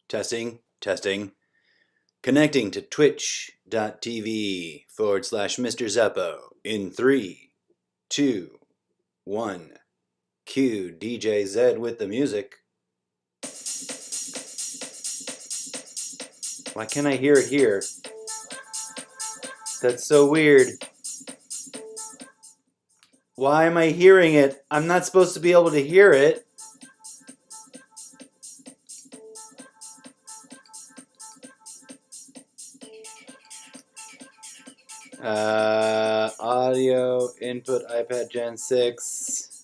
Testing, testing. Connecting to twitch.tv/MrZeppo in 3, 2, 1. Cue DJ Z with the music. Why can't I hear it here? That's so weird. Why am I hearing it? I'm not supposed to be able to hear it. Audio input iPad Gen 6.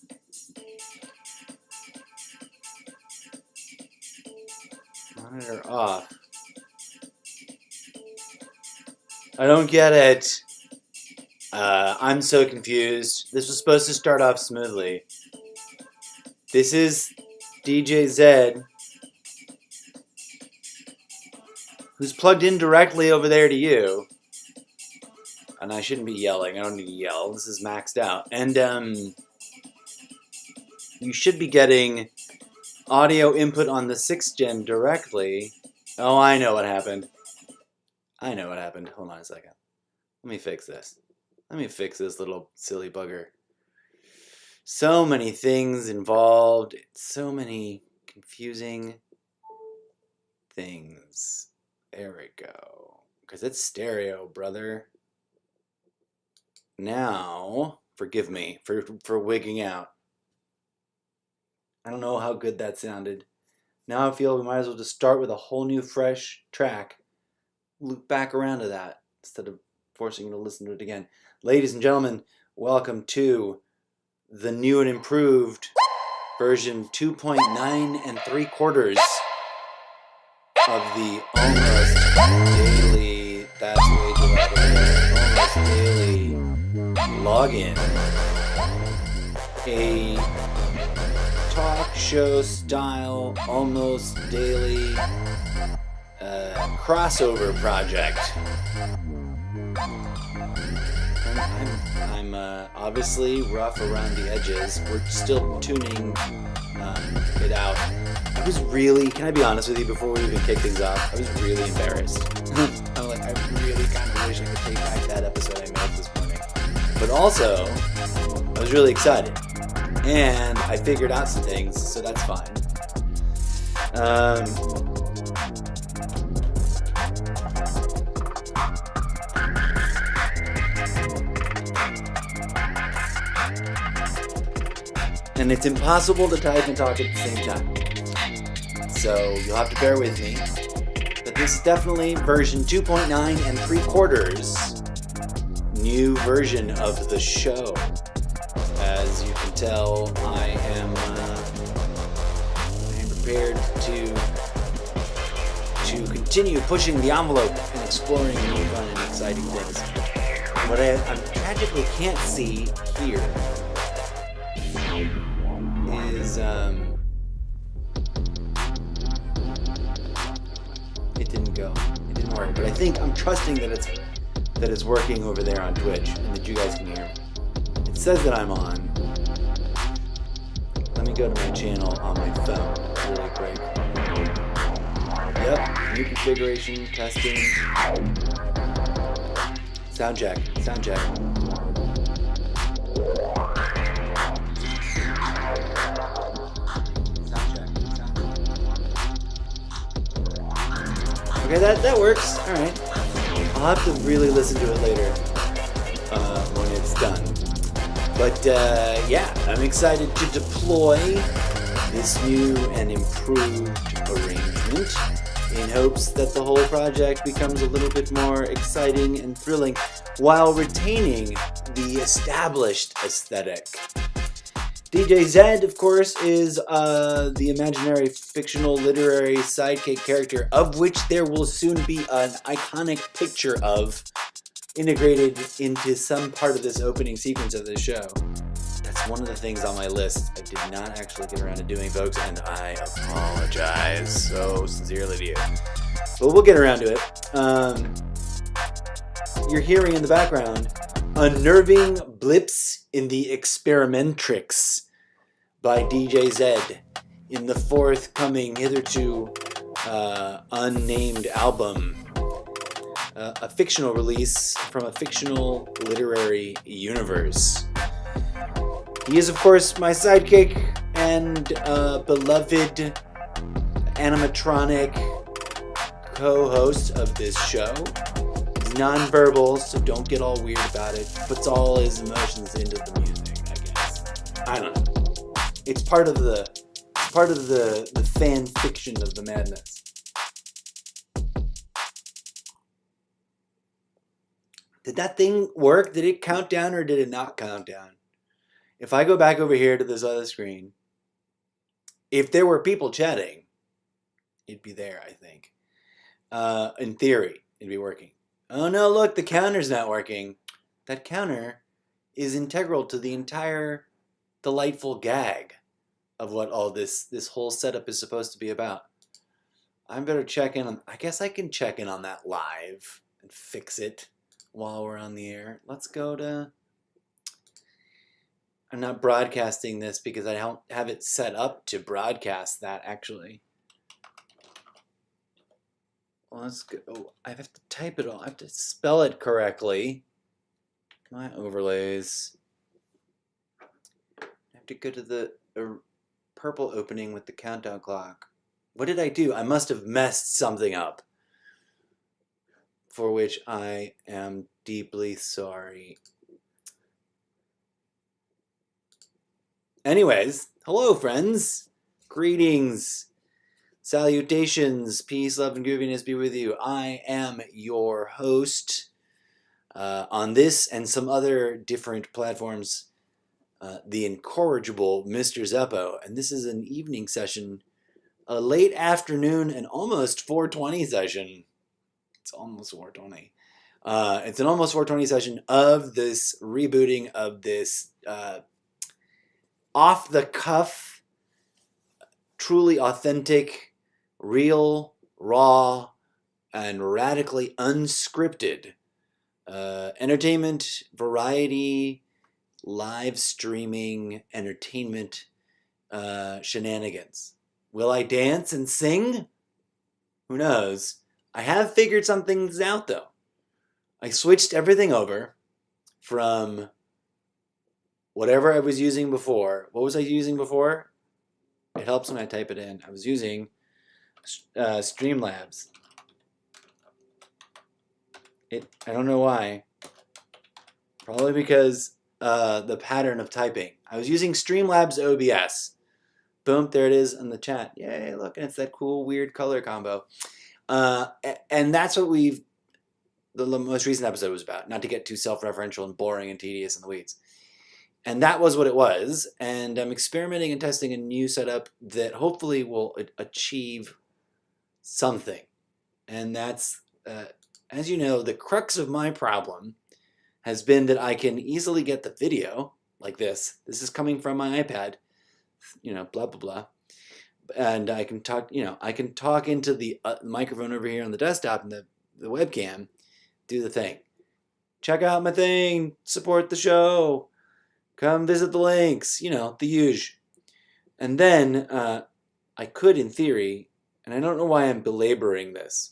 Monitor off. I don't get it. I'm so confused. This was supposed to start off smoothly. This is DJ Z, who's plugged in directly over there to you. And I shouldn't be yelling. I don't need to yell. This is maxed out. And you should be getting audio input on the 6th gen directly. Oh, I know what happened. I know what happened. Hold on a second. Let me fix this. Let me fix this little silly bugger. So many things involved. So many confusing things. There we go. Because it's stereo, brother. Now, forgive me for wigging out. I don't know how good that sounded. Now I feel we might as well just start with a whole new fresh track. Loop back around to that instead of forcing you to listen to it again. Ladies and gentlemen, welcome to the new and improved version 2.9 3/4 of the almost daily, that's way too loud, almost daily login. A talk show style, almost daily crossover project. I'm obviously rough around the edges. We're still tuning it out. I was really, can I be honest with you before we even kick things off? I was really embarrassed. I'm like, I really kind of wish I could take back that episode I made this morning. But also, I was really excited. And I figured out some things, so that's fine. And it's impossible to type and talk at the same time. So you'll have to bear with me. But this is definitely version 2.9 3/4, new version of the show. As you can tell, I am prepared to continue pushing the envelope and exploring new fun and exciting things. What I tragically can't see here is it didn't go. It didn't work. But I think I'm trusting that it's working over there on Twitch and that you guys can hear me. It says that I'm on. Let me go to my channel on my phone really quick. Yep, new configuration, testing. Sound check, sound check. Okay, that works. All right. I'll have to really listen to it later when it's done. But yeah, I'm excited to deploy this new and improved arrangement in hopes that the whole project becomes a little bit more exciting and thrilling while retaining the established aesthetic. DJ Z, of course, is the imaginary fictional literary sidekick character of which there will soon be an iconic picture of integrated into some part of this opening sequence of the show. That's one of the things on my list I did not actually get around to doing, folks, and I apologize so sincerely to you. But we'll get around to it. You're hearing in the background Unnerving Blips in the Experimentrix by DJ Z in the forthcoming, hitherto unnamed album, a fictional release from a fictional literary universe. He is, of course, my sidekick and beloved animatronic co-host of this show. He's non-verbal, so don't get all weird about it. Puts all his emotions into the music, I guess. I don't know. It's part of the fan fiction of the madness. Did that thing work? Did it count down or did it not count down? If I go back over here to this other screen, if there were people chatting, it'd be there, I think. In theory, it'd be working. Oh no, look, the counter's not working. That counter is integral to the entire delightful gag of what all this whole setup is supposed to be about. I better check in on, I guess I can check in on that live and fix it while we're on the air. Let's go to, I'm not broadcasting this because I don't have it set up to broadcast that actually. Well, let's go, oh, I have to type it all, I have to spell it correctly. My overlays. I have to go to the purple opening with the countdown clock. What did I do? I must have messed something up, for which I am deeply sorry. Anyways, hello friends, greetings, salutations, peace, love, and grooviness be with you. I am your host on this and some other different platforms, the Incorrigible MrZeppo, and this is an evening session, a late afternoon and almost 420 session. It's almost 420. It's an almost 420 session of this rebooting of this off-the-cuff, truly authentic, real, raw, and radically unscripted entertainment, variety, live streaming, entertainment shenanigans. Will I dance and sing? Who knows? I have figured some things out though. I switched everything over from whatever I was using before. What was I using before? It helps when I type it in. I was using Streamlabs. I don't know why. Probably because the pattern of typing. I was using Streamlabs OBS. Boom, there it is in the chat. Yay, look, and it's that cool, weird color combo. And that's what the most recent episode was about. Not to get too self-referential and boring and tedious in the weeds. And that was what it was. And I'm experimenting and testing a new setup that hopefully will achieve something. And that's, as you know, the crux of my problem has been that I can easily get the video like this. This is coming from my iPad, you know, blah, blah, blah. And I can talk, you know, I can talk into the microphone over here on the desktop and the webcam, do the thing. Check out my thing, support the show, come visit the links, you know, the usual. And then I could, in theory, and I don't know why I'm belaboring this.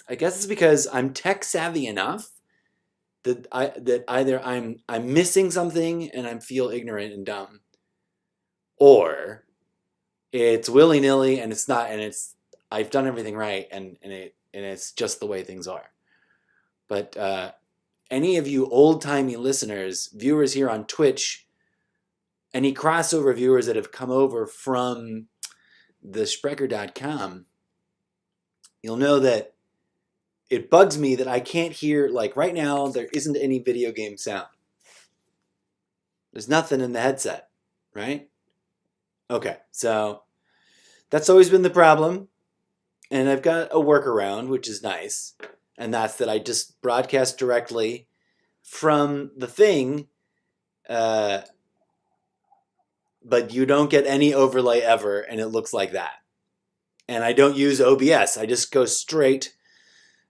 I guess it's because I'm tech savvy enough that either I'm missing something and I feel ignorant and dumb, or it's willy-nilly and it's not, and it's I've done everything right and it's just the way things are. But any of you old-timey listeners, viewers here on Twitch, any crossover viewers that have come over from the Sprecher.com, you'll know that it bugs me that I can't hear, like right now, there isn't any video game sound. There's nothing in the headset, right? Okay, so that's always been the problem. And I've got a workaround, which is nice. And that's that I just broadcast directly from the thing, but you don't get any overlay ever, and it looks like that. And I don't use OBS. I just go straight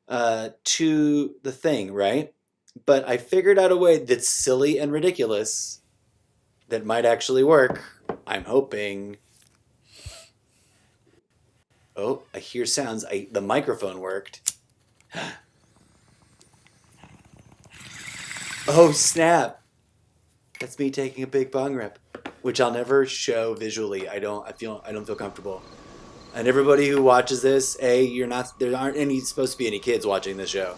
to the thing, right? But I figured out a way that's silly and ridiculous that might actually work. I'm hoping. Oh, I hear sounds. The microphone worked. Oh snap! That's me taking a big bong rip, which I'll never show visually. I don't feel comfortable. And everybody who watches this, there aren't supposed to be any kids watching this show.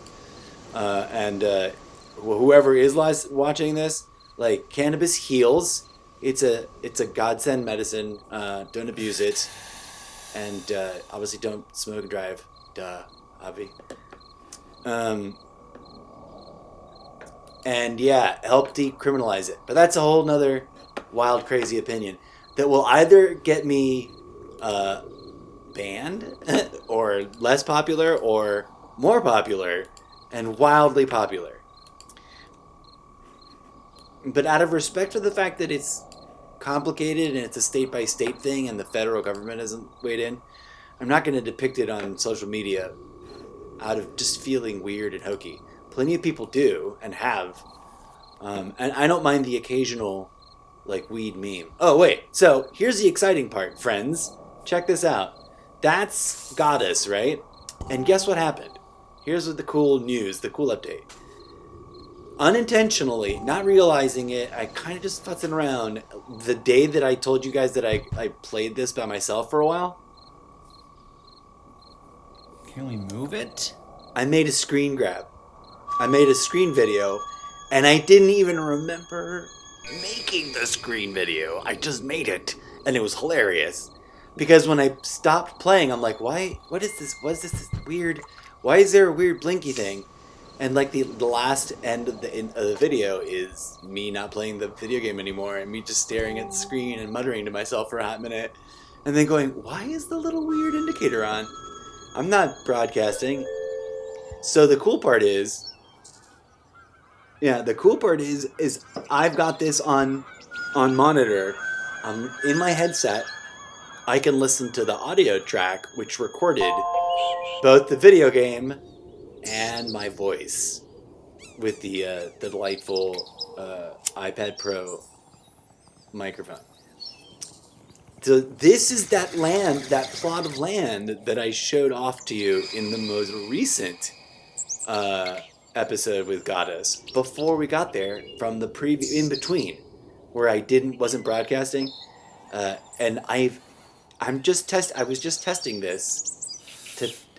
Whoever is watching this, like, cannabis heals. It's a godsend medicine. Don't abuse it, and obviously don't smoke and drive. Duh, Avi. And yeah, help decriminalize it. But that's a whole nother wild, crazy opinion that will either get me banned or less popular or more popular and wildly popular. But out of respect for the fact that it's complicated and it's a state-by-state thing and the federal government hasn't weighed in, I'm not going to depict it on social media out of just feeling weird and hokey. Plenty of people do and have. And I don't mind the occasional, like, weed meme. Oh, wait. So here's the exciting part, friends. Check this out. That's Goddess, right? And guess what happened? Here's the cool news, the cool update. Unintentionally, not realizing it, I kind of just futzing around. The day that I told you guys that I played this by myself for a while. Can we move it? I made a screen grab. I made a screen video, and I didn't even remember making the screen video. I just made it, and it was hilarious. Because when I stopped playing, I'm like, why? What is this? What is this weird? Why is there a weird blinky thing? And like the last end of the video is me not playing the video game anymore, and me just staring at the screen and muttering to myself for a hot minute, and then going, why is the little weird indicator on? I'm not broadcasting. So the cool part is, I've got this on monitor, in my headset. I can listen to the audio track, which recorded both the video game and my voice with the delightful iPad Pro microphone. So this is that plot of land that I showed off to you in the most recent episode with Goddess. Before we got there, from the in between, where I wasn't broadcasting, and I was just testing this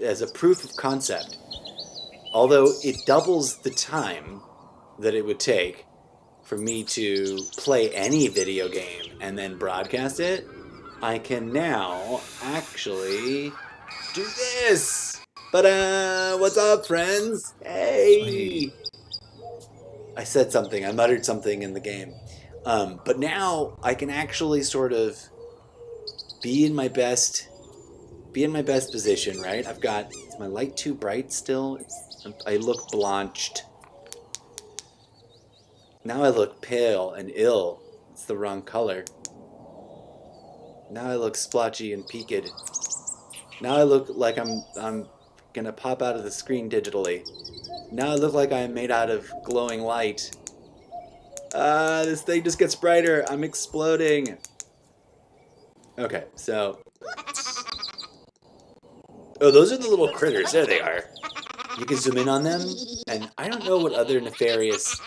as a proof of concept. Although it doubles the time that it would take for me to play any video game and then broadcast it, I can now actually do this. But what's up, friends? Hey! Sweet. I said something. I muttered something in the game. But now I can actually sort of be in my best position, right? Is my light too bright still? I look blanched. Now I look pale and ill. It's the wrong color. Now I look splotchy and peaked. Now I look like I'm gonna pop out of the screen digitally. Now I look like I'm made out of glowing light. This thing just gets brighter. I'm exploding. Okay, so. Oh, those are the little critters. There they are. You can zoom in on them, and I don't know what other nefarious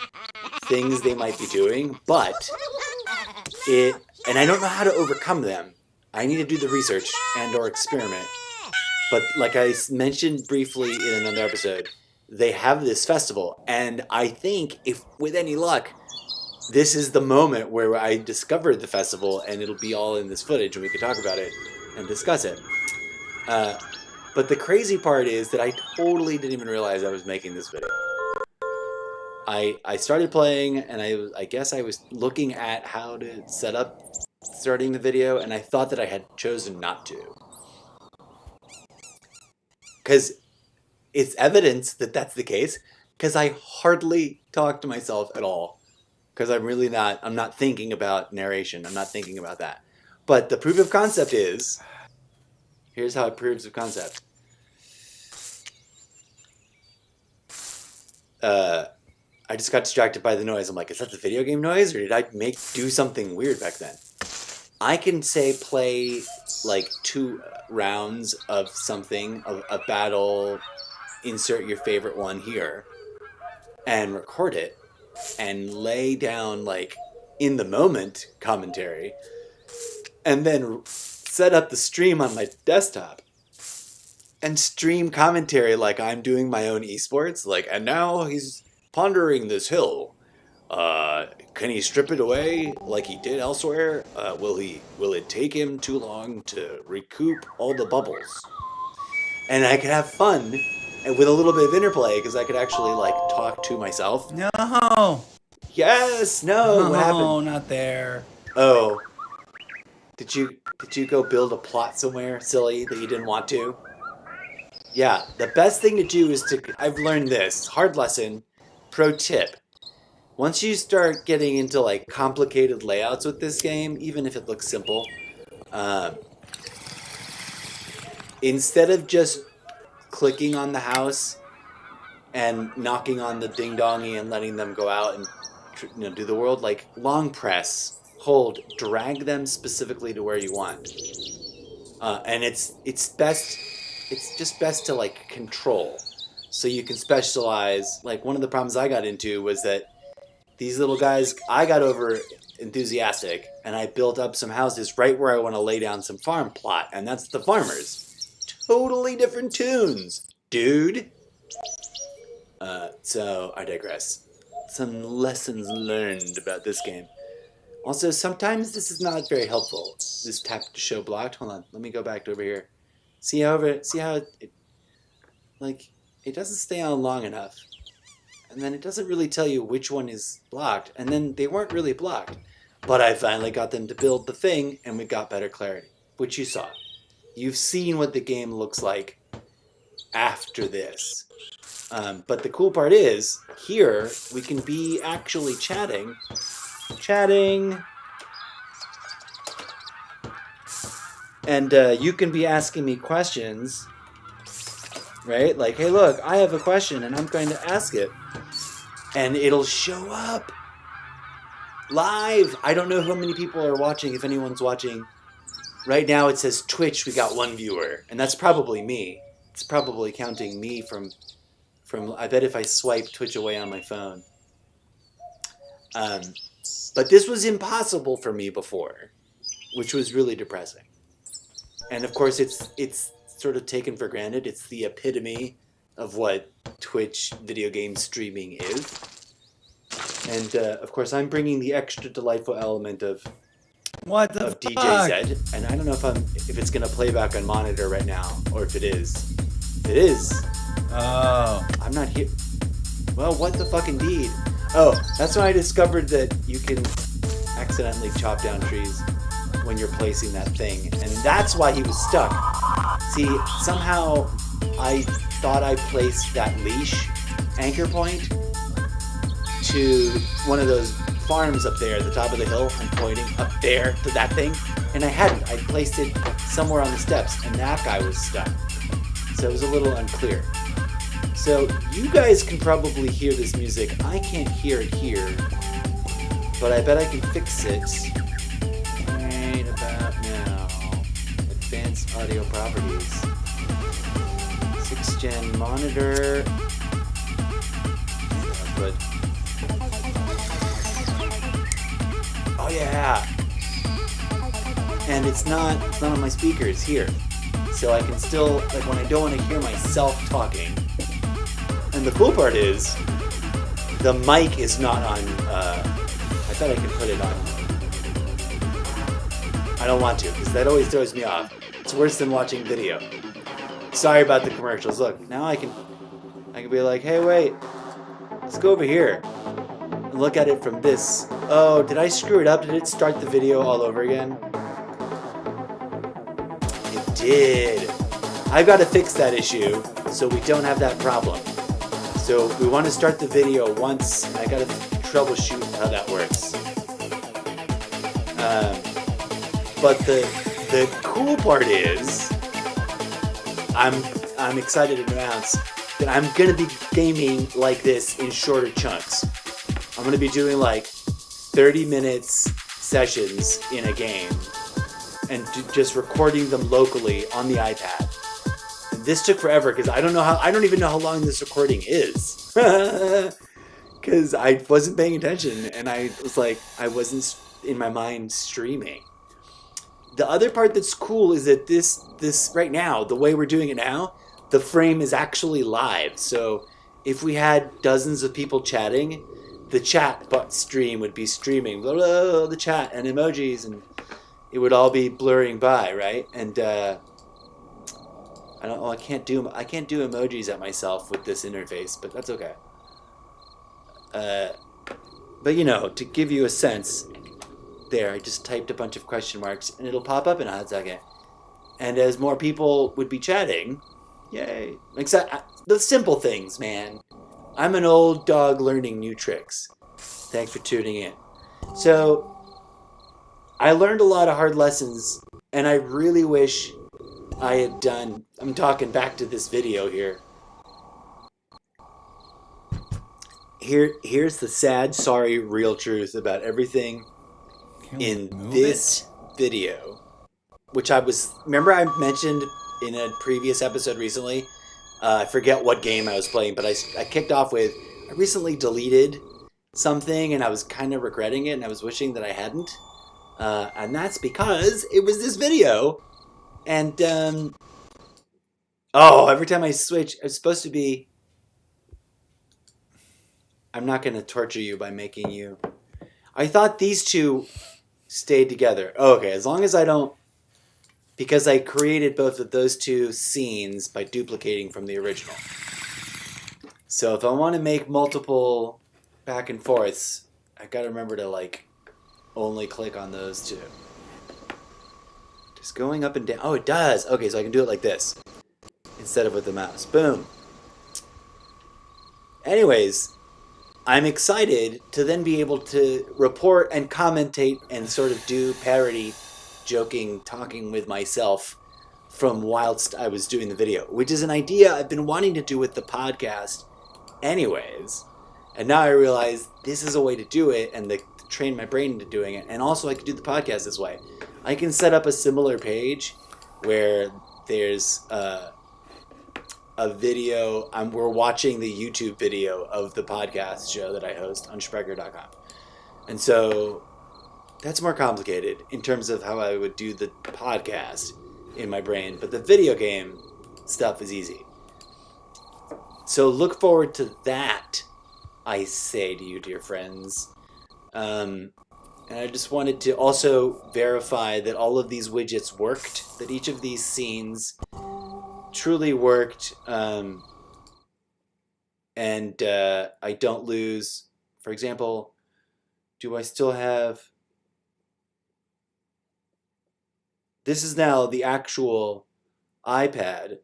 things they might be doing, but and I don't know how to overcome them. I need to do the research and/or experiment. But like I mentioned briefly in another episode, they have this festival, and I think, if with any luck, this is the moment where I discovered the festival, and it'll be all in this footage, and we can talk about it and discuss it. But the crazy part is that I totally didn't even realize I was making this video. I started playing, and I guess I was looking at how to set up starting the video, and I thought that I had chosen not to. Because it's evidence that that's the case, because I hardly talk to myself at all. Because I'm not thinking about narration. I'm not thinking about that. But the proof of concept is, here's how it proves of concept. I just got distracted by the noise. I'm like, is that the video game noise, or did I do something weird back then? I can say play like 2 rounds of something, a battle, insert your favorite one here, and record it, and lay down like in the moment commentary, and then set up the stream on my desktop and stream commentary like I'm doing my own esports. Like, and now he's pondering this hill. Can he strip it away like he did elsewhere? Will it take him too long to recoup all the bubbles? And I could have fun with a little bit of interplay because I could actually like talk to myself. No. Yes. No. What happened? No, not there. Oh. Did you go build a plot somewhere, silly, that you didn't want to? Yeah. The best thing to do is I've learned this hard lesson. Pro tip. Once you start getting into like complicated layouts with this game, even if it looks simple, instead of just clicking on the house and knocking on the ding-dongy and letting them go out and do the world, like long press, hold, drag them specifically to where you want. And it's just best to like control, so you can specialize. Like one of the problems I got into was that these little guys, I got over enthusiastic and I built up some houses right where I want to lay down some farm plot, and that's the farmers. Totally different tunes, dude. So I digress. Some lessons learned about this game. Also, sometimes this is not very helpful. This tap to show blocked. Hold on, let me go back to over here. See how it doesn't stay on long enough. And then it doesn't really tell you which one is blocked. And then they weren't really blocked. But I finally got them to build the thing, and we got better clarity, which you saw. You've seen what the game looks like after this. But the cool part is, here, we can be actually chatting. And you can be asking me questions, right? Like, hey, look, I have a question, and I'm going to ask it. And it'll show up live. I don't know how many people are watching, if anyone's watching. Right now it says Twitch, we got 1 viewer. And that's probably me. It's probably counting me from I bet if I swipe Twitch away on my phone. But this was impossible for me before, which was really depressing. And of course it's sort of taken for granted. It's the epitome of what Twitch video game streaming is. And of course I'm bringing the extra delightful element of DJ Zed, and I don't know if it's gonna play back on monitor right now, or if it is. It is. Oh. I'm not here. Well, what the fuck indeed? Oh, that's when I discovered that you can accidentally chop down trees when you're placing that thing, and that's why he was stuck. See, somehow I thought I placed that leash anchor point to one of those farms up there at the top of the hill. I'm pointing up there to that thing, and I hadn't. I placed it somewhere on the steps, and that guy was stuck. So it was a little unclear. So you guys can probably hear this music. I can't hear it here, but I bet I can fix it right about now. Advanced audio properties. 6th gen monitor. But oh yeah. And it's not on my speakers here. So I can still, like when I don't want to hear myself talking. And the cool part is, the mic is not on, I thought I could put it on. I don't want to, because that always throws me off. It's worse than watching video. Sorry about the commercials. Look, now I can be like, hey wait, let's go over here. And look at it from this. Oh, did I screw it up? Did it start the video all over again? It did. I've got to fix that issue so we don't have that problem. So we want to start the video once, and I got to troubleshoot how that works. But the cool part is, I'm excited to announce that I'm going to be gaming like this in shorter chunks. I'm going to be doing like 30 minutes sessions in a game. and just recording them locally on the iPad. And this took forever because I don't even know how long this recording is. Because I wasn't paying attention and I was like, I wasn't in my mind streaming. The other part that's cool is that this right now, the way we're doing it now, the frame is actually live. So if we had dozens of people chatting, the chat stream would be streaming, blah, blah, blah, the chat and emojis, and it would all be blurring by, right? And I can't do emojis at myself with this interface, but that's okay. But you know, to give you a sense, there, I just typed a bunch of question marks, and it'll pop up in a hot second. And as more people would be chatting, yay! The simple things, man. I'm an old dog learning new tricks. Thanks for tuning in. So, I learned a lot of hard lessons, and I really wish I had done... I'm talking back to this video here. Here's the sad, sorry, real truth about everything in this video, which remember I mentioned in a previous episode recently, I forget what game I was playing, but I kicked off with, I recently deleted something and I was kind of regretting it and I was wishing that I hadn't, and that's because it was this video, and every time I switch, it's supposed to be, I'm not going to torture you by making you, I thought these two stayed together. Okay, as long as I don't... Because I created both of those two scenes by duplicating from the original. So if I want to make multiple back and forths, I gotta remember to, like, only click on those two. Just going up and down. Oh, it does! Okay, so I can do it like this. Instead of with the mouse. Boom! Anyways... I'm excited to then be able to report and commentate and sort of do parody, joking, talking with myself from whilst I was doing the video, which is an idea I've been wanting to do with the podcast anyways. And now I realize this is a way to do it and to train my brain into doing it. And also I can do the podcast this way. I can set up a similar page where there's a video, we're watching the YouTube video of the podcast show that I host on Sprecher.com. And so that's more complicated in terms of how I would do the podcast in my brain, but the video game stuff is easy. So look forward to that, I say to you, dear friends. And I just wanted to also verify that all of these widgets worked, that each of these scenes truly worked, and I don't lose. For example, do I still have... This is now the actual iPad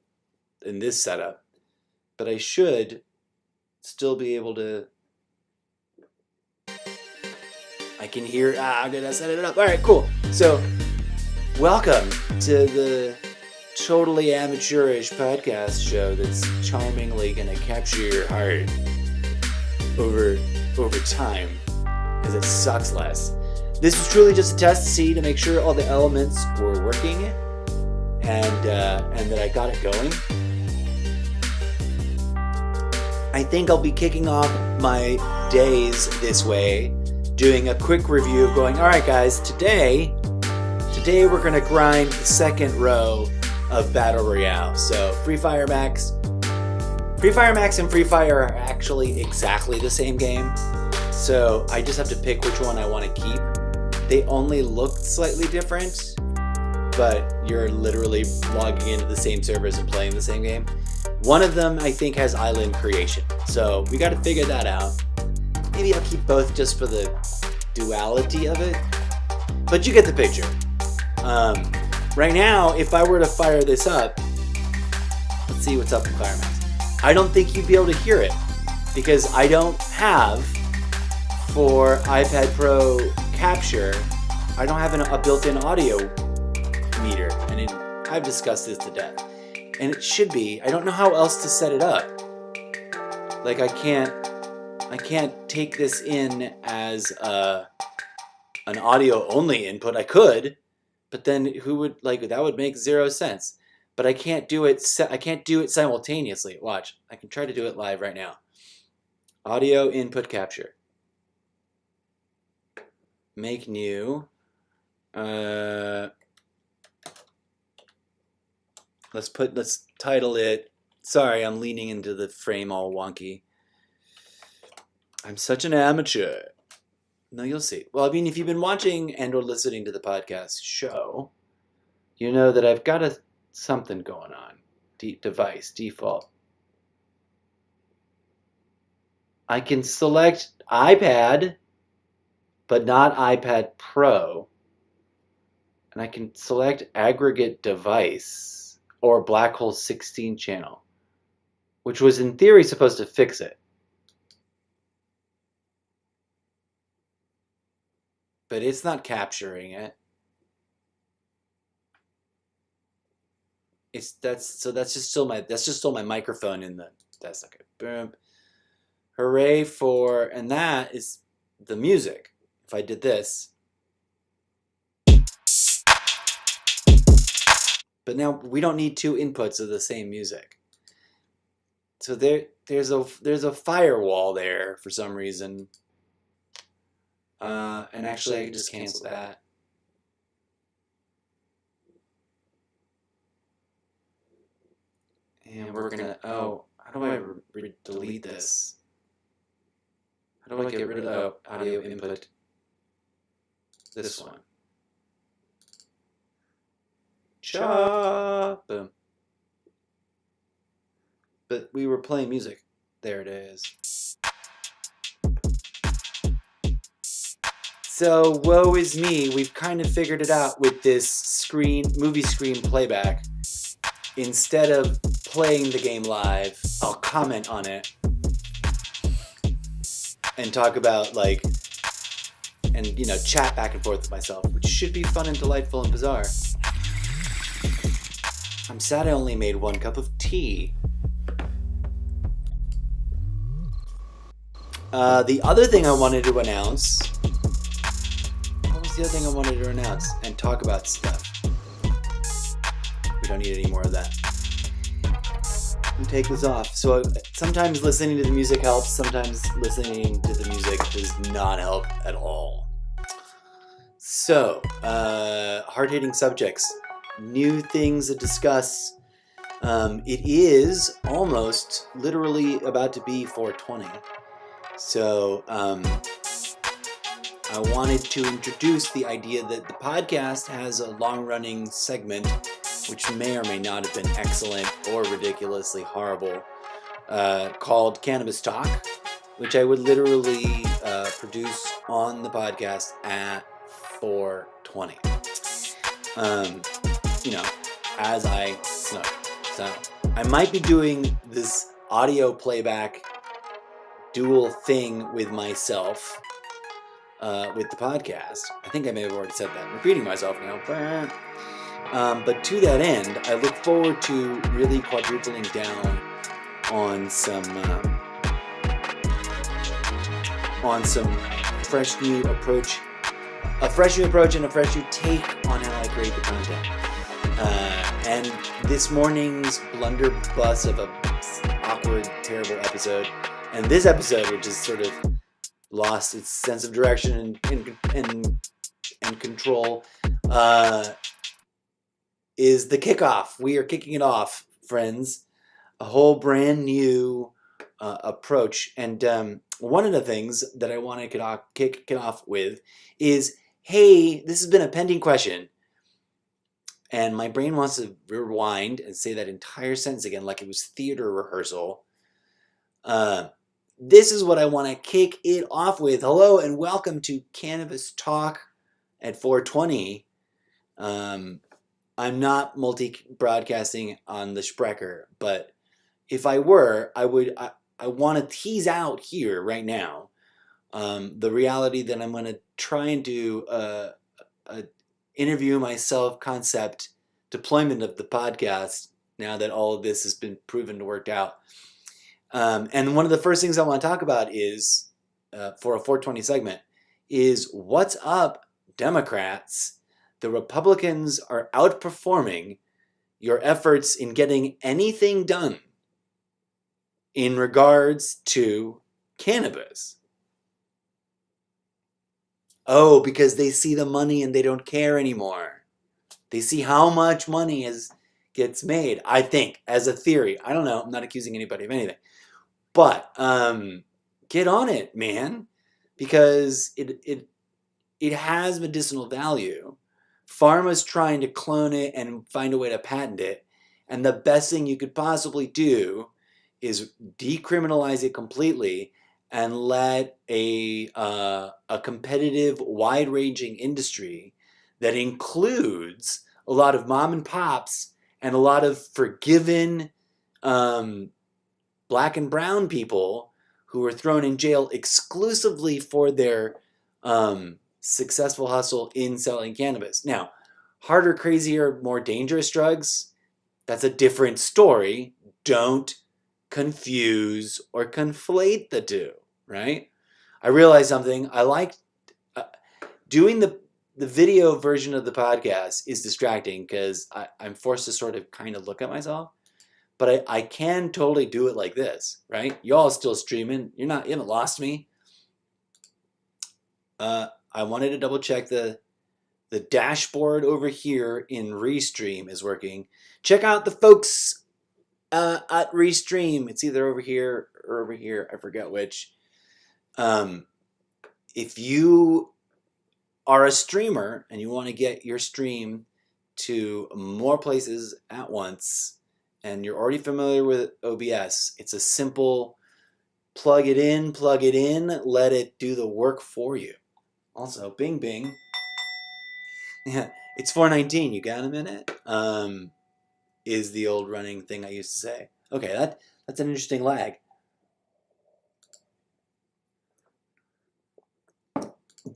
in this setup, but I should still be able to... I can hear... did I set it up? All right, cool. So, welcome to the totally amateurish podcast show that's charmingly gonna capture your heart over time as it sucks less. This was truly just a test to see, to make sure all the elements were working and that I got it going. I think I'll be kicking off my days this way, doing a quick review of going, all right guys, today we're gonna grind the second row of Battle Royale. So Free Fire Max and Free Fire are actually exactly the same game. So I just have to pick which one I want to keep. They only look slightly different, but you're literally logging into the same servers and playing the same game. One of them I think has island creation. So we got to figure that out. Maybe I'll keep both just for the duality of it. But you get the picture. Right now, if I were to fire this up, let's see what's up in Fire Max. I don't think you'd be able to hear it because I don't have, for iPad Pro Capture, I don't have a built-in audio meter, and I've discussed this to death. And it should be. I don't know how else to set it up. Like I can't take this in as an audio-only input. I could, But then who would that would make zero sense. But I can't do it. I can't do it simultaneously. Watch. I can try to do it live right now. Audio input capture. Make new. Let's title it. Sorry, I'm leaning into the frame all wonky. I'm such an amateur. No, you'll see. Well, I mean, if you've been watching and or listening to the podcast show, you know that I've got something going on. Device, default. I can select iPad, but not iPad Pro. And I can select aggregate device or black hole 16 channel, which was in theory supposed to fix it. But it's not capturing it. That's just still my microphone in the that's okay. Boom. Hooray for, and that is the music. If I did this. But now we don't need two inputs of the same music. So there's a firewall there for some reason. And actually I can just cancel that. And we're gonna, how do I delete this? How do I get rid of audio input? This one. Boom. But we were playing music. There it is. So woe is me. We've kind of figured it out with this movie screen playback. Instead of playing the game live, I'll comment on it and talk about chat back and forth with myself, which should be fun and delightful and bizarre. I'm sad I only made 1 cup of tea. The other thing I wanted to announce. What was the other thing I wanted to announce and talk about stuff? We don't need any more of that. And take this off. So sometimes listening to the music helps. Sometimes listening to the music does not help at all. So, hard-hitting subjects. New things to discuss. It is almost literally about to be 420. So, I wanted to introduce the idea that the podcast has a long-running segment, which may or may not have been excellent or ridiculously horrible, called Cannabis Talk, which I would literally produce on the podcast at 420. As I snow. So I might be doing this audio playback dual thing with myself with the podcast. I think I may have already said that. I'm repeating myself now. But to that end, I look forward to really quadrupling down on some fresh new approach, and a fresh new take on how I create the content. And this morning's blunderbuss of a awkward, terrible episode, and this episode, which has sort of lost its sense of direction and control, is the kickoff. We are kicking it off, friends. A whole brand new approach. And one of the things that I want to kick it off with is, hey, this has been a pending question. And my brain wants to rewind and say that entire sentence again like it was theater rehearsal. This is what I want to kick it off with. Hello and welcome to Cannabis Talk at 420. I'm not multi-broadcasting on the Sprecher, but if I were, I want to tease out here right now the reality that I'm going to try and do a interview myself concept deployment of the podcast now that all of this has been proven to work out. And one of the first things I want to talk about is, for a 420 segment, is what's up, Democrats, the Republicans are outperforming your efforts in getting anything done in regards to cannabis. Oh, because they see the money and they don't care anymore. They see how much money gets made, I think, as a theory. I don't know. I'm not accusing anybody of anything. But get on it, man, because it has medicinal value. Pharma's trying to clone it and find a way to patent it. And the best thing you could possibly do is decriminalize it completely and let a competitive, wide-ranging industry that includes a lot of mom and pops and a lot of forgiven black and brown people who were thrown in jail exclusively for their successful hustle in selling cannabis. Now, harder, crazier, more dangerous drugs, that's a different story. Don't confuse or conflate the two, right? I realized something. I like doing the video version of the podcast is distracting because I'm forced to sort of kind of look at myself. But I can totally do it like this, right? Y'all still streaming. You haven't lost me. I wanted to double check the dashboard over here in Restream is working. Check out the folks at Restream. It's either over here or over here. I forget which. If you are a streamer and you want to get your stream to more places at once, and you're already familiar with OBS, it's a simple plug it in, let it do the work for you. Also, bing, bing. Yeah, it's 4:19. You got a minute? Is the old running thing I used to say. Okay, that's an interesting lag.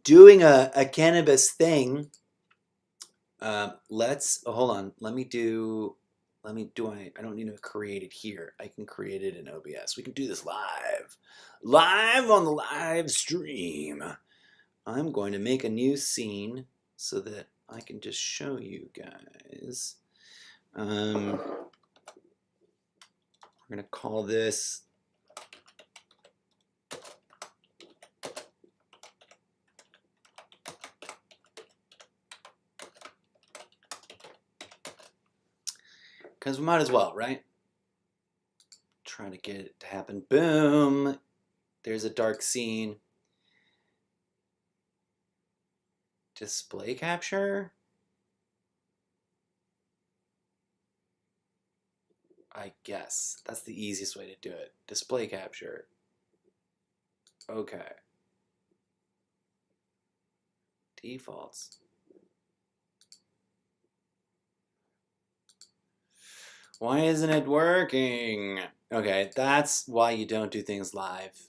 Doing a cannabis thing. Hold on. I don't need to create it here. I can create it in OBS. We can do this live on the live stream. I'm going to make a new scene so that I can just show you guys. We're going to call this because we might as well, right? Trying to get it to happen. Boom. There's a dark scene. Display capture? I guess. That's the easiest way to do it. Display capture. Okay. Defaults. Why isn't it working? Okay, that's why you don't do things live.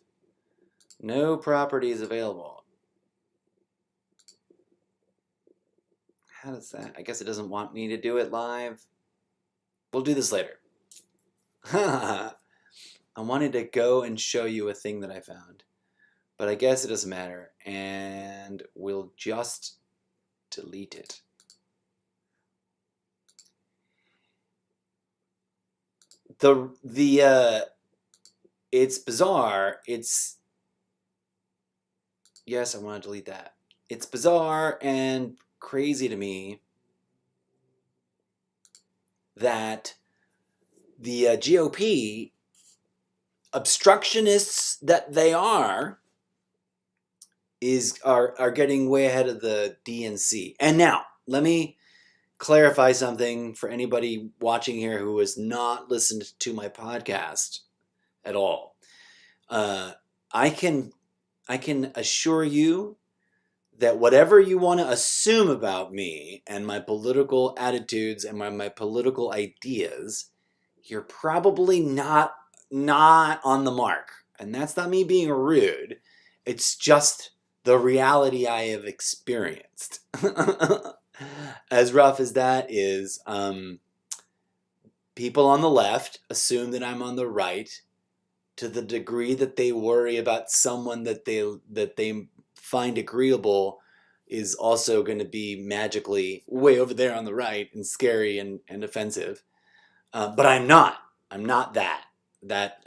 No properties available. How does that? I guess it doesn't want me to do it live. We'll do this later. I wanted to go and show you a thing that I found, but I guess it doesn't matter, and we'll just delete it. It's bizarre. Yes, I want to delete that. It's bizarre and crazy to me that the GOP, obstructionists that they are getting way ahead of the DNC. And now, let me clarify something for anybody watching here who has not listened to my podcast at all. I can assure you that whatever you want to assume about me and my political attitudes and my political ideas, you're probably not on the mark. And that's not me being rude. It's just the reality I have experienced. As rough as that is, people on the left assume that I'm on the right to the degree that they worry about someone that they find agreeable is also going to be magically way over there on the right and scary and offensive. But I'm not. I'm not that.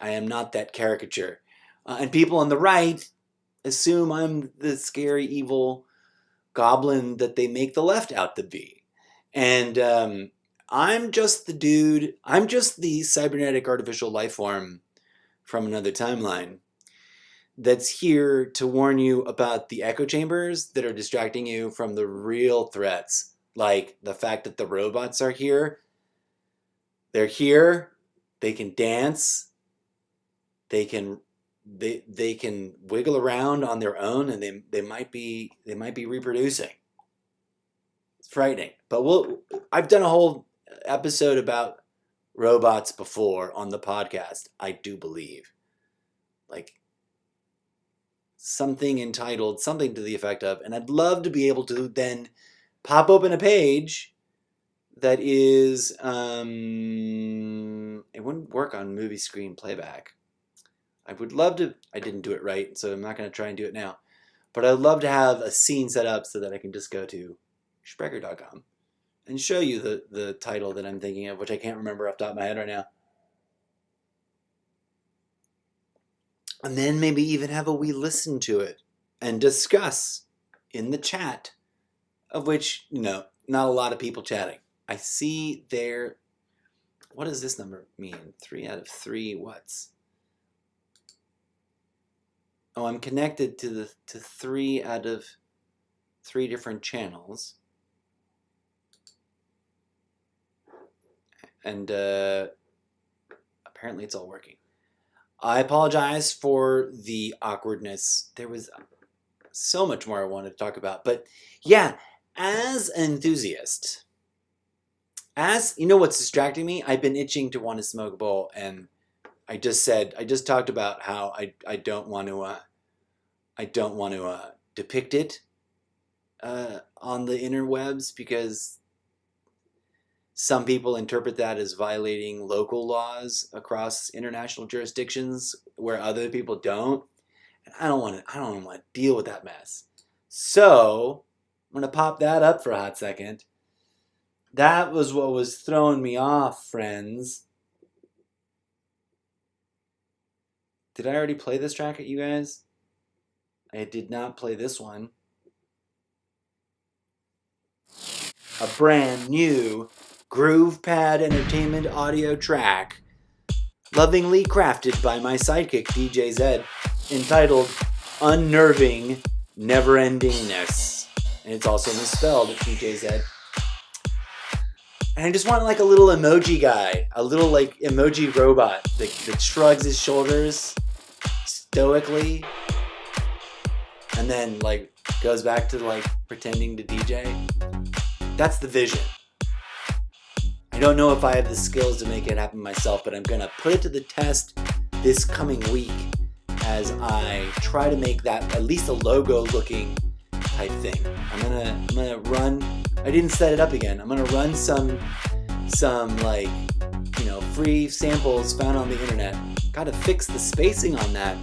I am not that caricature. And people on the right assume I'm the scary, evil goblin that they make the left out to be. And I'm just the dude. I'm just the cybernetic artificial life form from another timeline that's here to warn you about the echo chambers that are distracting you from the real threats, like the fact that the robots are here. They're here. They can dance. They can wiggle around on their own, and they might be reproducing. It's frightening. But I've done a whole episode about robots before on the podcast, I do believe. Like something entitled something to the effect of, and I'd love to be able to then pop open a page that is it wouldn't work on movie screen playback. I would love to. I didn't do it right, so I'm not going to try and do it now. But I'd love to have a scene set up so that I can just go to Sprecher.com and show you the title that I'm thinking of, which I can't remember off the top of my head right now. And then maybe even have a wee listen to it and discuss in the chat, of which, not a lot of people chatting. I see there. What does this number mean? 3 out of 3 what's? Oh, I'm connected to 3 out of 3 different channels. And apparently it's all working. I apologize for the awkwardness. There was so much more I wanted to talk about. But yeah, as an enthusiast, what's distracting me? I've been itching to want to smoke a bowl, and I just talked about how I don't want to depict it on the interwebs, because some people interpret that as violating local laws across international jurisdictions where other people don't. And I don't want to deal with that mess. So I'm going to pop that up for a hot second. That was what was throwing me off, friends. Did I already play this track at you guys? I did not play this one. A brand new Groove Pad Entertainment audio track, lovingly crafted by my sidekick DJ Zed, entitled Unnerving Neverendingness. And it's also misspelled DJ Zed. And I just want like a little emoji guy, a little like emoji robot that shrugs his shoulders stoically and then like goes back to like pretending to DJ. That's the vision. I don't know if I have the skills to make it happen myself, but I'm going to put it to the test this coming week as I try to make that at least a logo looking type thing. I'm gonna run. I didn't set it up again. I'm gonna run some like free samples found on the internet. Got to fix the spacing on that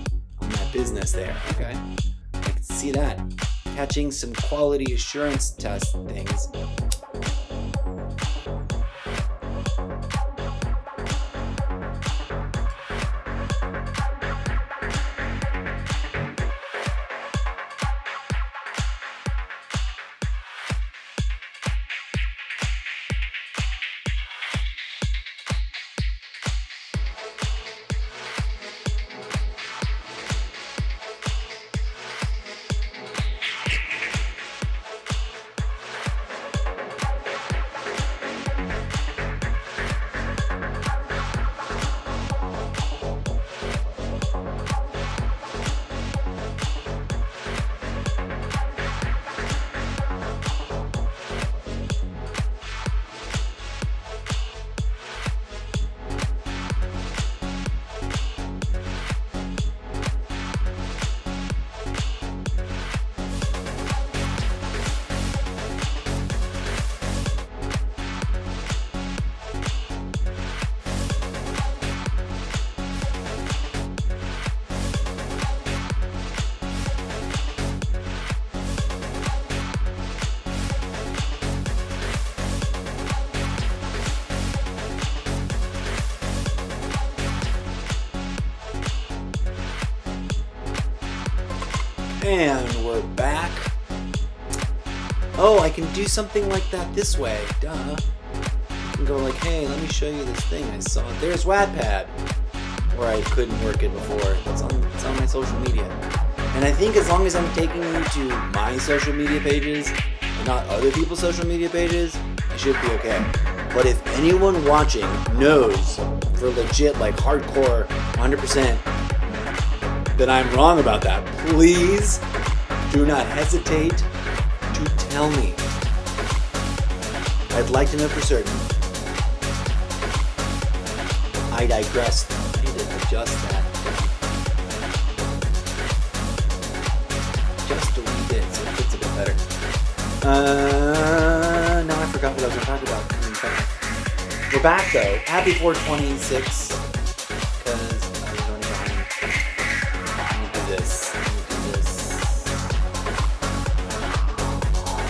business there. Okay, I can see that. Catching some quality assurance test things. And we're back. Oh, I can do something like that this way. Duh. I can go like, hey, let me show you this thing I saw. There's Wattpad. Where I couldn't work it before. It's on my social media. And I think as long as I'm taking you to my social media pages and not other people's social media pages, I should be okay. But if anyone watching knows for legit, like hardcore, 100%, that I'm wrong about that, please do not hesitate to tell me. I'd like to know for certain. I digress. I need to adjust that. Just a wee bit so it fits a bit better. Now I forgot what I was going to talk about. We're back though. Happy 426. Because I was running behind. Let me do this.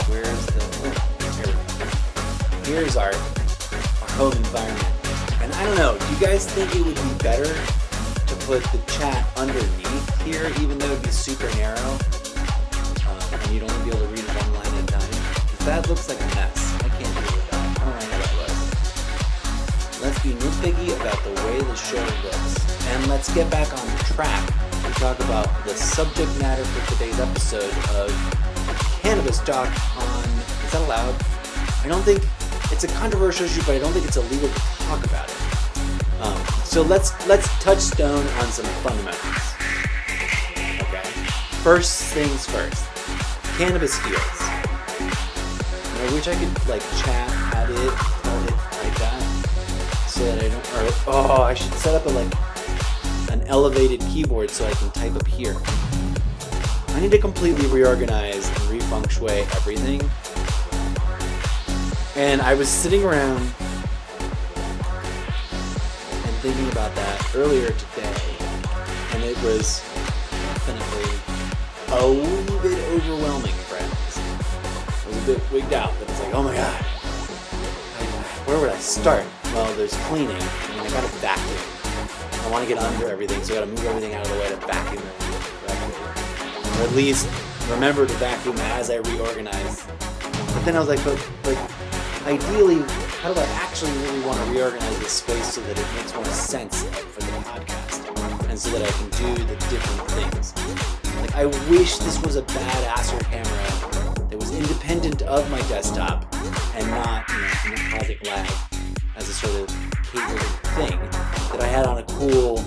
Where's the... Oh, here we go. Here's our home environment. And I don't know, do you guys think it would be better to put the chat underneath here, even though it'd be super narrow? And you'd only be able to read one line at a time? Because that looks like a mess. I can't deal with that. I don't know how that looks. Let's be nitpicky about the way the show looks. And let's get back on track to talk about the subject matter for today's episode of cannabis talk on... Is that allowed? I don't think... It's a controversial issue, but I don't think it's illegal to talk about it. So let's touchstone on some fundamentals. Okay. First things first. Cannabis heals. I wish I could like chat at it, tell it like that, so that I don't. I should set up an elevated keyboard so I can type up here. I need to completely reorganize and refeng shui everything. And I was sitting around and thinking about that earlier today, and it was definitely a wee bit overwhelming, friends. I was a bit wigged out, but it's like, oh my god, where would I start? Well, there's cleaning. I mean, I gotta vacuum. I want to get under everything, so I gotta move everything out of the way to vacuum it. Or at least remember to vacuum as I reorganize. But then I was like, but ideally, how do I actually really want to reorganize this space so that it makes more sense for the podcast and so that I can do the different things? Like, I wish this was a badasser camera that was independent of my desktop and not, causing lag as a sort of cable thing that I had on a cool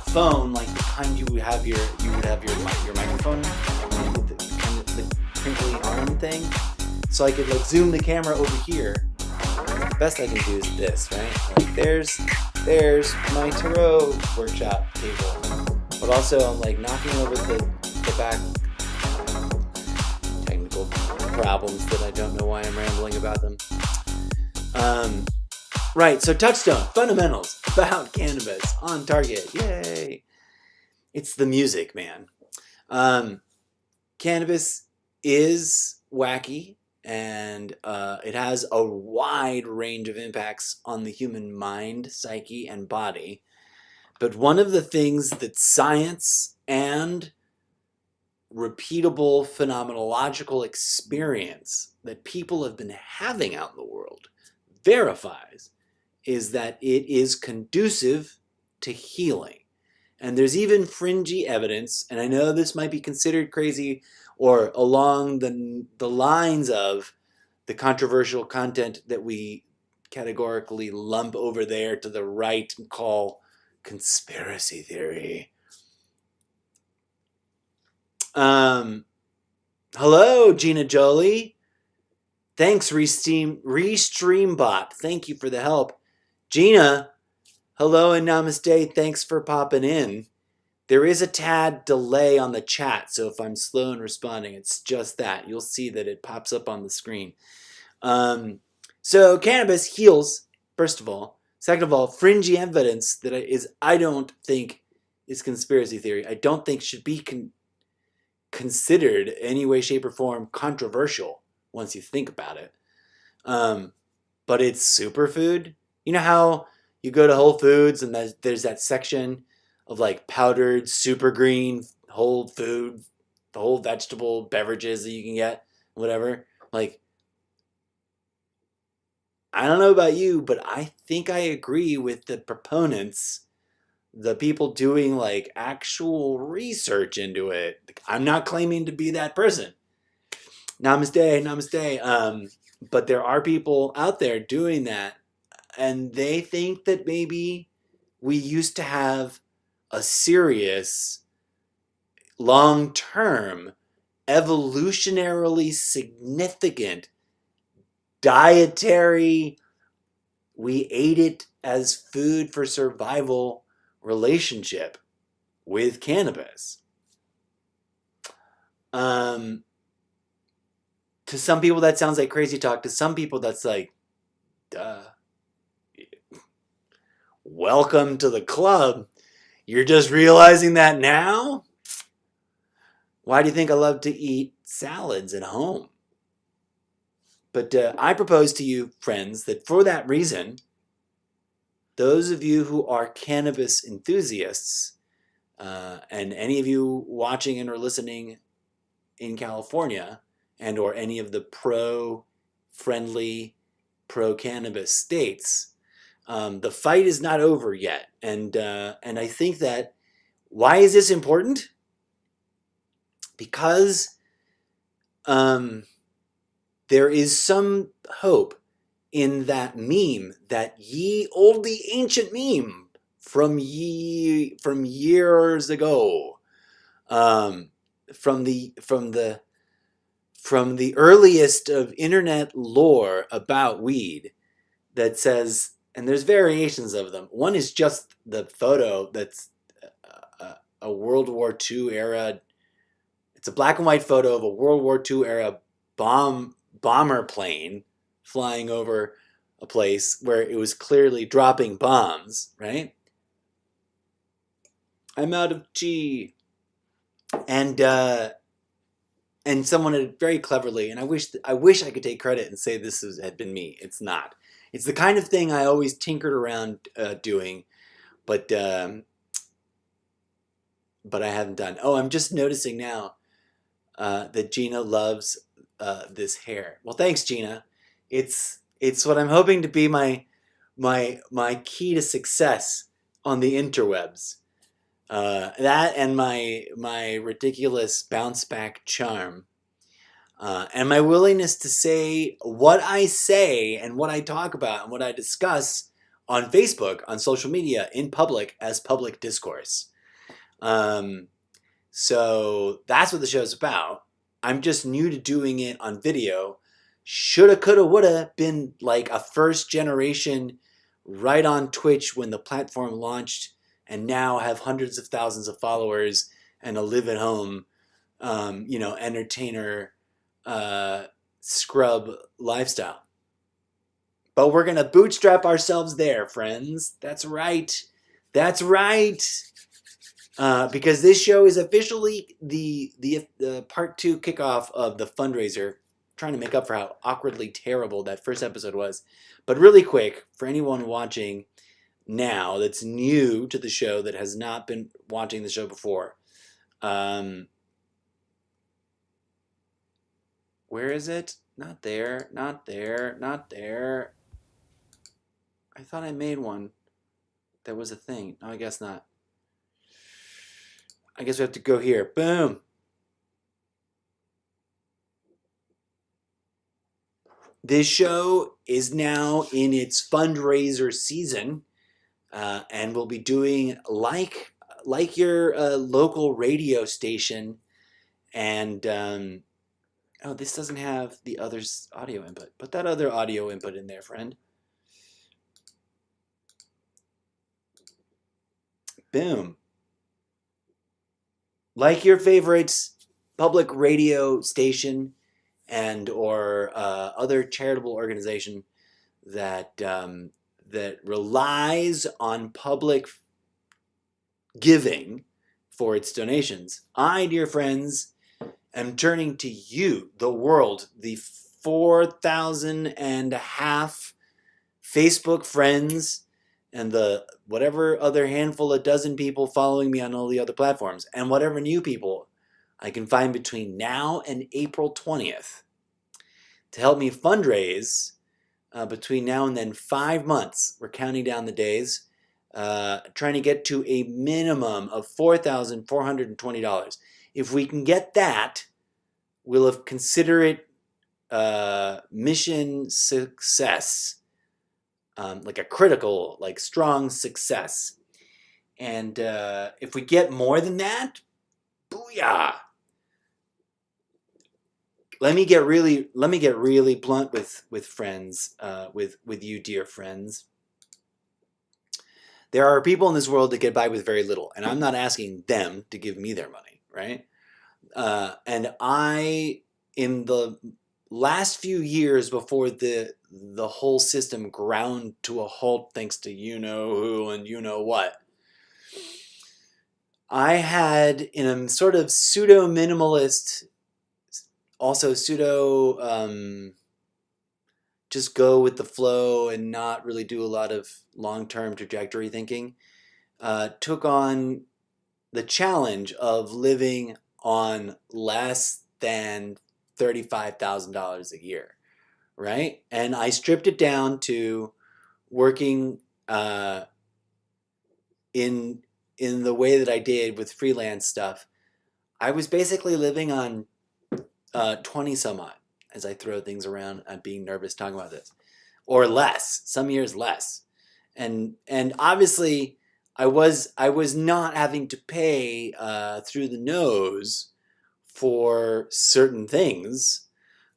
phone, like the kind you would have your microphone with the crinkly arm thing. So I could zoom the camera over here. The best I can do is this, right? Like there's my Tarot workshop table. But also I'm knocking over the back technical problems that I don't know why I'm rambling about them. Right, so touchstone, fundamentals about cannabis on target. Yay! It's the music, man. Cannabis is wacky. And it has a wide range of impacts on the human mind, psyche, and body. But one of the things that science and repeatable phenomenological experience that people have been having out in the world verifies is that it is conducive to healing. And there's even fringy evidence, and I know this might be considered crazy or along the lines of the controversial content that we categorically lump over there to the right and call conspiracy theory. Hello, Gina Jolie. Thanks, Restreambot. Thank you for the help. Gina, hello and namaste. Thanks for popping in. There is a tad delay on the chat, so if I'm slow in responding, it's just that. You'll see that it pops up on the screen. So cannabis heals, first of all. Second of all, fringy evidence that I don't think is conspiracy theory. I don't think should be considered any way, shape, or form controversial once you think about it. But it's superfood. You know how you go to Whole Foods and there's that section of powdered super green whole food the whole vegetable beverages that you can get, whatever. Like, I don't know about you, but I think I agree with the proponents, the people doing like actual research into it. I'm not claiming to be that person. Namaste, namaste. But there are people out there doing that, and they think that maybe we used to have a serious, long-term, evolutionarily significant dietary, we ate it as food for survival relationship with cannabis. To some people that sounds like crazy talk. To some people that's like, duh. Welcome to the club. You're just realizing that now? Why do you think I love to eat salads at home? But I propose to you, friends, that for that reason, those of you who are cannabis enthusiasts, and any of you watching and or listening in California, and or any of the pro-friendly, pro-cannabis states, the fight is not over yet. And I think that, why is this important? Because there is some hope in that meme, that ye olde ancient meme from years ago, from the earliest of internet lore about weed, that says, and there's variations of them. One is just the photo that's a World War II era. It's a black and white photo of a World War II era bomber plane flying over a place where it was clearly dropping bombs, right? I'm out of G. And someone had very cleverly, and I wish I could take credit and say this had been me. It's not. It's the kind of thing I always tinkered around doing, but I haven't done. Oh, I'm just noticing now that Gina loves this hair. Well, thanks, Gina. It's what I'm hoping to be my key to success on the interwebs. That and my ridiculous bounce back charm. And my willingness to say what I say and what I talk about and what I discuss on Facebook, on social media, in public, as public discourse. So that's what the show's about. I'm just new to doing it on video. Shoulda, coulda, woulda been like a first generation right on Twitch when the platform launched, and now have hundreds of thousands of followers and a live at home, entertainer, scrub lifestyle. But we're going to bootstrap ourselves there, friends. That's right. That's right. Because this show is officially the part 2 kickoff of the fundraiser, trying to make up for how awkwardly terrible that first episode was. But really quick, for anyone watching now that's new to the show, that has not been watching the show before, where is it? Not there, not there, not there. I thought I made one. That was a thing. No, I guess not. I guess we have to go here. Boom. This show is now in its fundraiser season, and we'll be doing like your local radio station. And oh, this doesn't have the other audio input. Put that other audio input in there, friend. Boom. Like your favorite public radio station and or other charitable organization that that relies on public giving for its donations. I, dear friends, am turning to you, the world, the 4,000 and a half Facebook friends, and the whatever other handful of dozen people following me on all the other platforms, and whatever new people I can find between now and April 20th to help me fundraise between now and then 5 months. We're counting down the days, trying to get to a minimum of $4,420. If we can get that, we'll have considered it mission success, like a critical, like strong success. And if we get more than that, booyah! Let me get really blunt with friends, with you, dear friends. There are people in this world that get by with very little, and I'm not asking them to give me their money, right? And in the last few years before the whole system ground to a halt thanks to you know who and you know what, I had, in a sort of pseudo minimalist, also pseudo just go with the flow and not really do a lot of long-term trajectory thinking, took on the challenge of living on less than $35,000 a year, right? And I stripped it down to working in the way that I did with freelance stuff. I was basically living on 20 some odd, as I throw things around. I'm being nervous talking about this, or less. Some years less, and obviously I was not having to pay through the nose for certain things,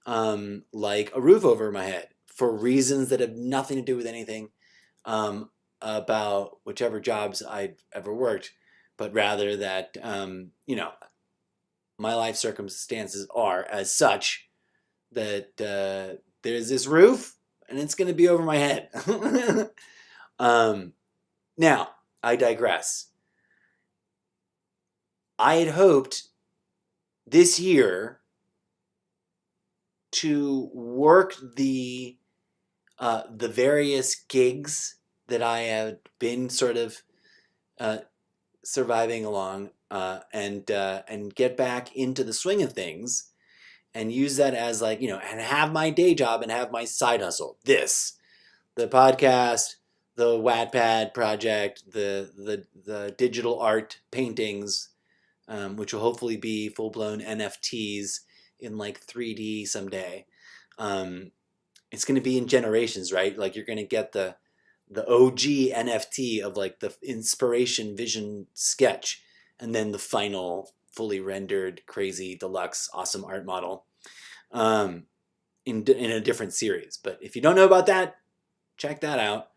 like a roof over my head, for reasons that have nothing to do with anything about whichever jobs I'd ever worked, but rather that my life circumstances are as such that there's this roof and it's going to be over my head. Now, I digress. I had hoped this year to work the various gigs that I had been sort of surviving along, and get back into the swing of things, and use that as and have my day job and have my side hustle. The podcast, the Wattpad project, the digital art paintings, which will hopefully be full-blown NFTs in 3D someday. It's going to be in generations, right? Like, you're going to get the OG NFT of the inspiration vision sketch, and then the final fully rendered crazy deluxe awesome art model in a different series. But if you don't know about that, check that out.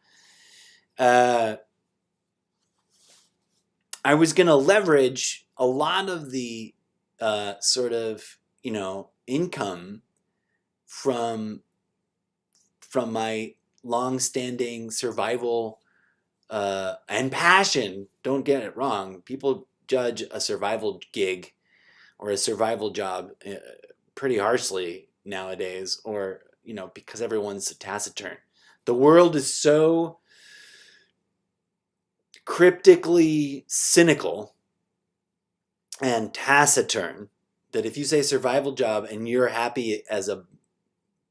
I was going to leverage a lot of the sort of income from my long-standing survival and passion. Don't get it wrong. People judge a survival gig or a survival job pretty harshly nowadays, or because everyone's taciturn. The world is so cryptically cynical and taciturn that if you say survival job and you're happy as a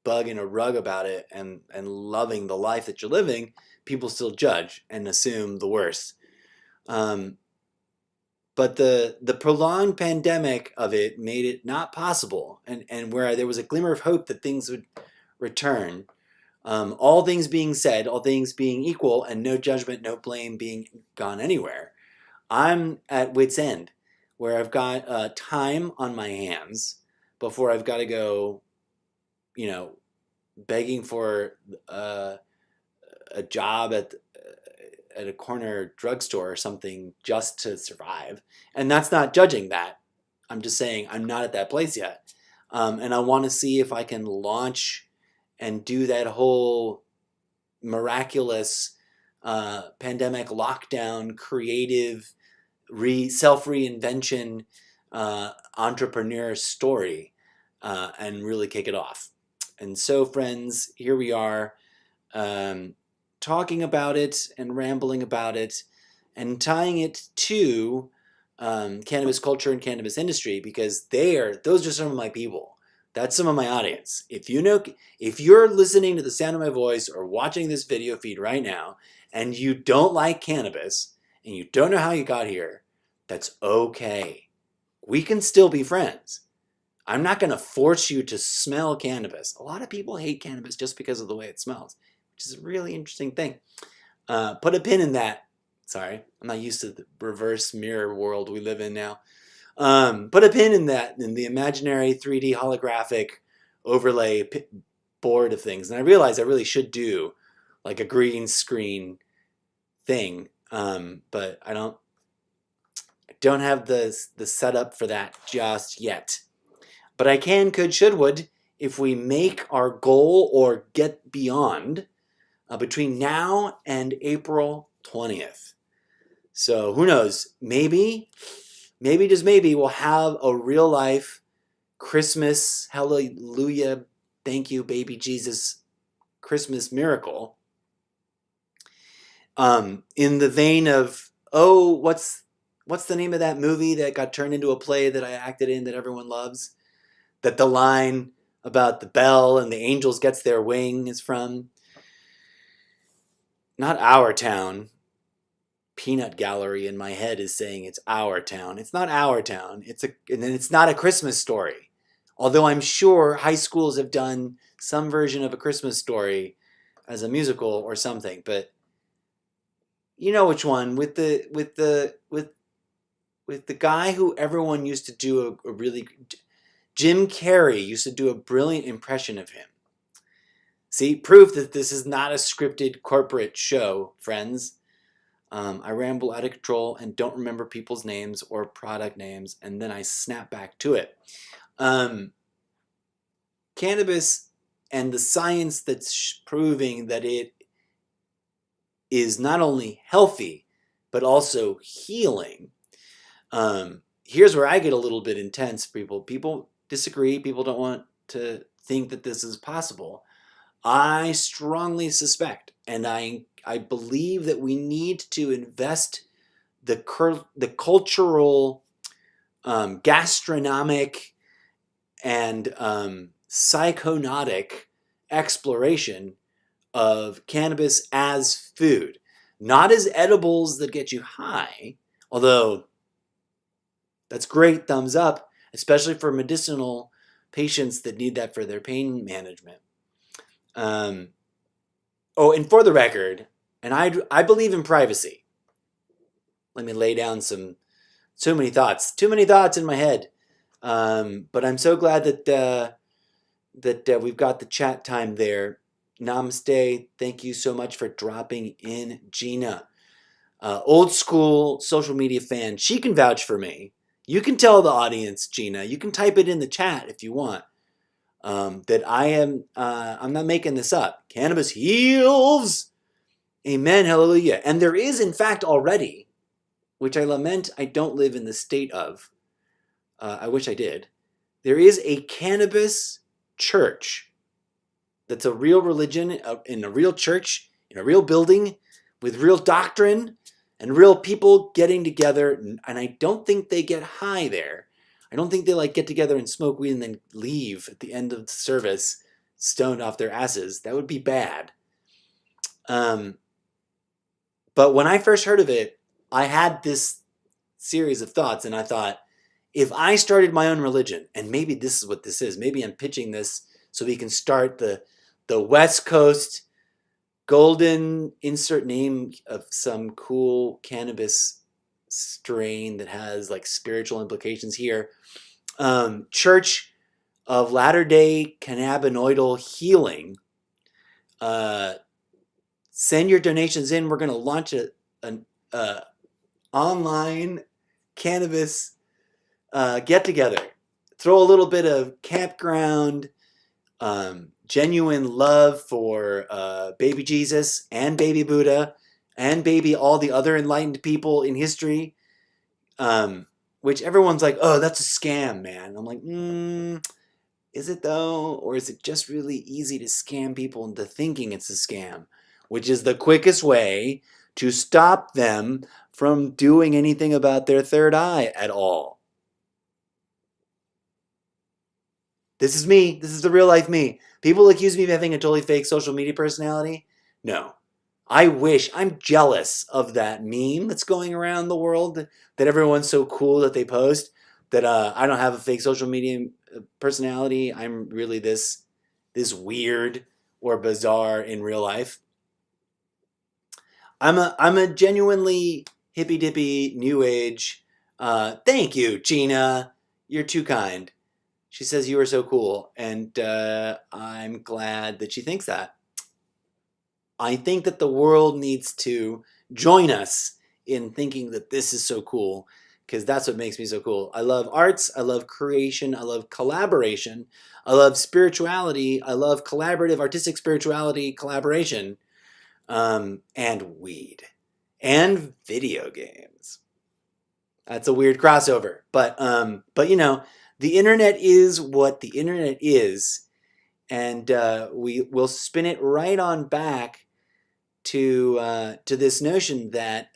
bug in a rug about it and loving the life that you're living, people still judge and assume the worst. But the prolonged pandemic of it made it not possible, and where there was a glimmer of hope that things would return, all things being said, all things being equal, and no judgment, no blame being gone anywhere, I'm at wit's end, where I've got time on my hands before I've got to go, begging for a job at a corner drugstore or something just to survive. And that's not judging that. I'm just saying I'm not at that place yet. And I want to see if I can launch and do that whole miraculous pandemic lockdown, creative self-reinvention entrepreneur story, and really kick it off. And so, friends, here we are, talking about it and rambling about it and tying it to cannabis culture and cannabis industry, because those are some of my people. That's some of my audience. If you're listening to the sound of my voice or watching this video feed right now and you don't like cannabis and you don't know how you got here, that's okay. We can still be friends. I'm not going to force you to smell cannabis. A lot of people hate cannabis just because of the way it smells, which is a really interesting thing. Put a pin in that. Sorry, I'm not used to the reverse mirror world we live in now. Put a pin in that, in the imaginary 3D holographic overlay board of things. And I realized I really should do like a green screen thing, but I don't have the setup for that just yet. But I can, could, should, would, if we make our goal or get beyond between now and April 20th. So who knows? Maybe, just maybe, we'll have a real life Christmas, hallelujah, thank you, baby Jesus, Christmas miracle. In the vein of, what's the name of that movie that got turned into a play that I acted in that everyone loves? That the line about the bell and the angels gets their wing is from? Not Our Town. Peanut Gallery in my head is saying it's Our Town. It's not Our Town. And it's not a Christmas Story. Although I'm sure high schools have done some version of A Christmas Story as a musical or something, but you know which one, with the guy who everyone used to do a really, Jim Carrey used to do a brilliant impression of him. See, proof that this is not a scripted corporate show, friends. I ramble out of control and don't remember people's names or product names, and then I snap back to it. Cannabis and the science that's proving that it is not only healthy, but also healing. Here's where I get a little bit intense, people. People disagree. People don't want to think that this is possible. I strongly suspect, and I believe that we need to invest the cultural, gastronomic, and psychonautic exploration of cannabis as food. Not as edibles that get you high, although that's great, thumbs up, especially for medicinal patients that need that for their pain management. And for the record, and I believe in privacy. Let me lay down too many thoughts in my head. But I'm so glad that we've got the chat time there. Namaste. Thank you so much for dropping in, Gina. Old school social media fan. She can vouch for me. You can tell the audience, Gina. You can type it in the chat if you want. That I'm not making this up. Cannabis heals. Amen. Hallelujah. And there is, in fact, already, which I lament I don't live in the state of. I wish I did. There is a cannabis church that's a real religion in a real church, in a real building, with real doctrine and real people getting together. And I don't think they get high there. I don't think they get together and smoke weed and then leave at the end of the service stoned off their asses. That would be bad. But when I first heard of it, I had this series of thoughts, and I thought, if I started my own religion, and maybe this is what this is, maybe I'm pitching this so we can start the West Coast golden insert name of some cool cannabis strain that has spiritual implications here. Church of Latter-day Cannabinoidal Healing. Send your donations in. We're going to launch an online cannabis get-together. Throw a little bit of campground, genuine love for baby Jesus and baby Buddha and baby all the other enlightened people in history, which everyone's like, oh, that's a scam, man. I'm like, is it though? Or is it just really easy to scam people into thinking it's a scam, which is the quickest way to stop them from doing anything about their third eye at all. This is me. This is the real life me. People accuse me of having a totally fake social media personality. No. I'm jealous of that meme that's going around the world, that everyone's so cool that they post, that I don't have a fake social media personality. I'm really this weird or bizarre in real life. I'm a genuinely hippy dippy new age. Thank you, Gina. You're too kind. She says you are so cool, and I'm glad that she thinks that. I think that the world needs to join us in thinking that this is so cool, because that's what makes me so cool. I love arts, I love creation, I love collaboration, I love spirituality, I love collaborative artistic spirituality collaboration, and weed, and video games. That's a weird crossover, but you know, the internet is what the internet is, and we will spin it right on back to this notion that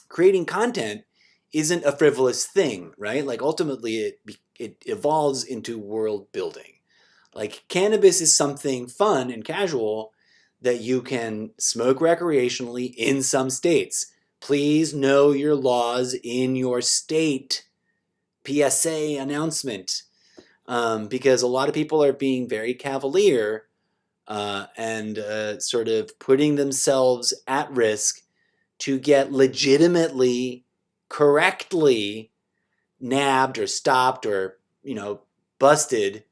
creating content isn't a frivolous thing, right? Like ultimately, it evolves into world building. Like cannabis is something fun and casual that you can smoke recreationally in some states. Please know your laws in your state. PSA announcement, because a lot of people are being very cavalier and sort of putting themselves at risk to get legitimately, correctly nabbed or stopped or, you know, busted.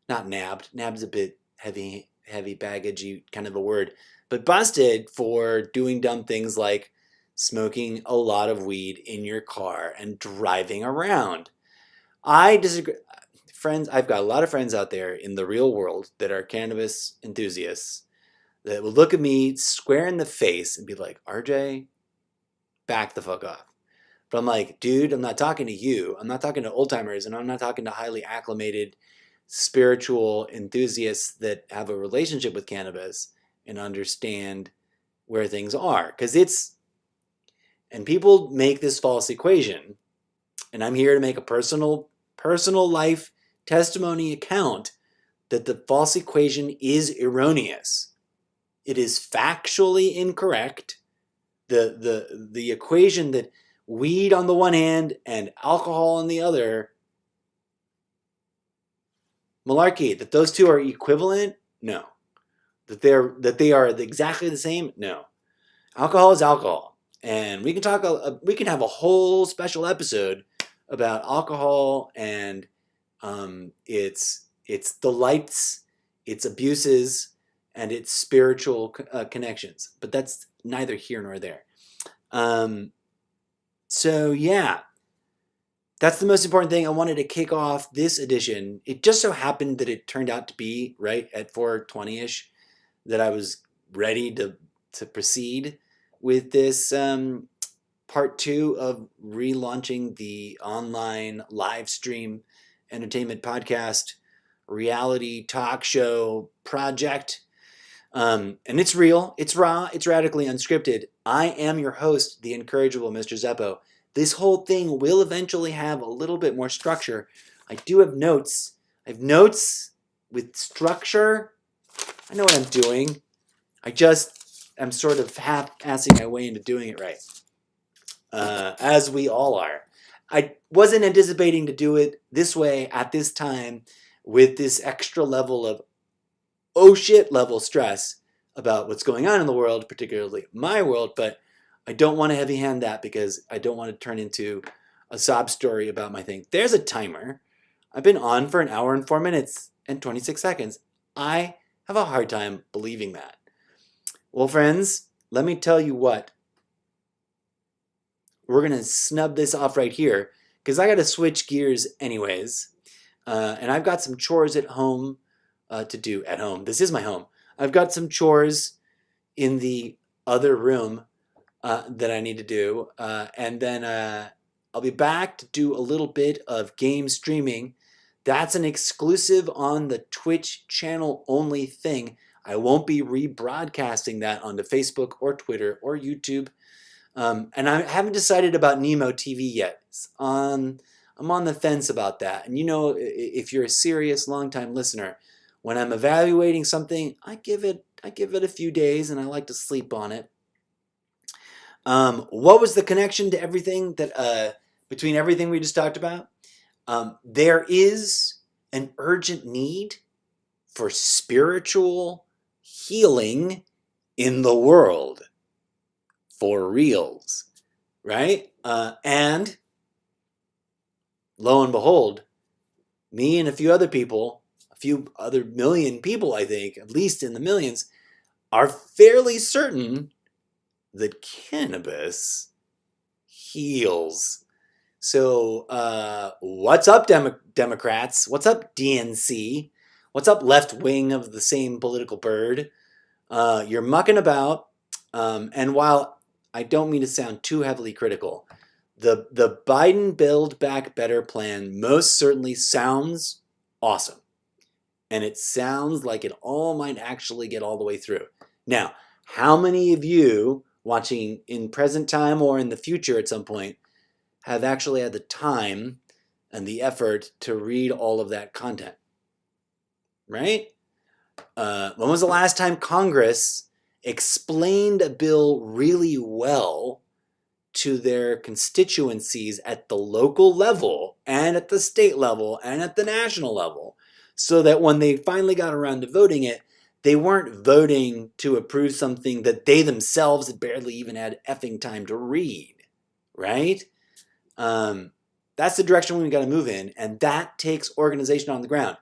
Not nabbed. Nabbed's a bit heavy baggagey kind of a word. But busted for doing dumb things like smoking a lot of weed in your car and driving around. I disagree. Friends, I've got a lot of friends out there in the real world that are cannabis enthusiasts that will look at me square in the face and be like, RJ, back the fuck off. But I'm like, dude, I'm not talking to you. I'm not talking to old timers, and I'm not talking to highly acclimated spiritual enthusiasts that have a relationship with cannabis and understand where things are. And people make this false equation, and I'm here to make a personal life testimony account that the false equation is erroneous. It is factually incorrect. The equation that weed on the one hand and alcohol on the other, malarkey, that those two are equivalent? No. That they are exactly the same? No. Alcohol is alcohol. And we can have a whole special episode about alcohol and its delights, its abuses, and its spiritual connections. But that's neither here nor there. So yeah, that's the most important thing. I wanted to kick off this edition. It just so happened that it turned out to be right at 4:20ish that I was ready to proceed with this part 2 of relaunching the online live stream entertainment podcast reality talk show project. And it's real, it's raw, it's radically unscripted. I am your host, the Incorrigible MrZeppo. This whole thing will eventually have a little bit more structure. I do have notes. I have notes with structure. I know what I'm doing. I'm sort of half-assing my way into doing it right. As we all are. I wasn't anticipating to do it this way at this time with this extra level of oh shit level stress about what's going on in the world, particularly my world, but I don't want to heavy hand that because I don't want to turn into a sob story about my thing. There's a timer. I've been on for 1 hour and 4 minutes and 26 seconds. I have a hard time believing that. Well, friends, let me tell you what. We're going to snub this off right here because I got to switch gears anyways. And I've got some chores at home to do at home. This is my home. I've got some chores in the other room that I need to do. And then I'll be back to do a little bit of game streaming. That's an exclusive on the Twitch channel only thing. I won't be rebroadcasting that onto Facebook or Twitter or YouTube. And I haven't decided about Nemo TV yet. I'm on the fence about that. And if you're a serious long-time listener, when I'm evaluating something, I give it a few days and I like to sleep on it. What was the connection to everything between everything we just talked about? There is an urgent need for spiritual healing in the world. For reals, right? And lo and behold, me and a few other million people, I think, at least in the millions, are fairly certain that cannabis heals. So, what's up, Democrats? What's up, DNC? What's up, left wing of the same political bird? You're mucking about, and while I don't mean to sound too heavily critical, the Biden Build Back Better plan most certainly sounds awesome. And it sounds like it all might actually get all the way through. Now, how many of you watching in present time or in the future at some point have actually had the time and the effort to read all of that content? Right? When was the last time Congress explained a bill really well to their constituencies at the local level and at the state level and at the national level, so that when they finally got around to voting it, they weren't voting to approve something that they themselves had barely even had effing time to read, right? That's the direction we've got to move in, and that takes organization on the ground.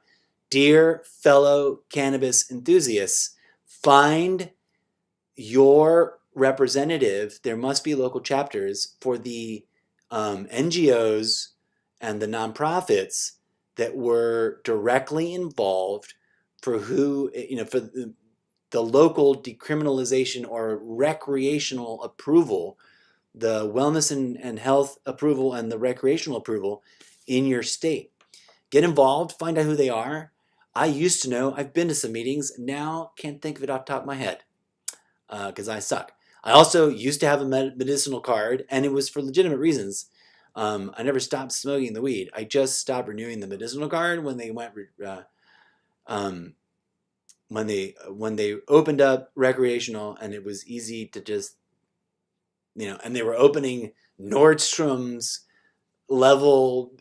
Dear fellow cannabis enthusiasts, find your representative. There must be local chapters for the NGOs and the nonprofits that were directly involved for the local decriminalization or recreational approval, the wellness and health approval and the recreational approval in your state. Get involved, find out who they are. I used to know, I've been to some meetings, now can't think of it off the top of my head because I suck. I also used to have a medicinal card, and it was for legitimate reasons. I never stopped smoking the weed. I just stopped renewing the medicinal card when they when they opened up recreational, and it was easy to just, and they were opening Nordstrom's level,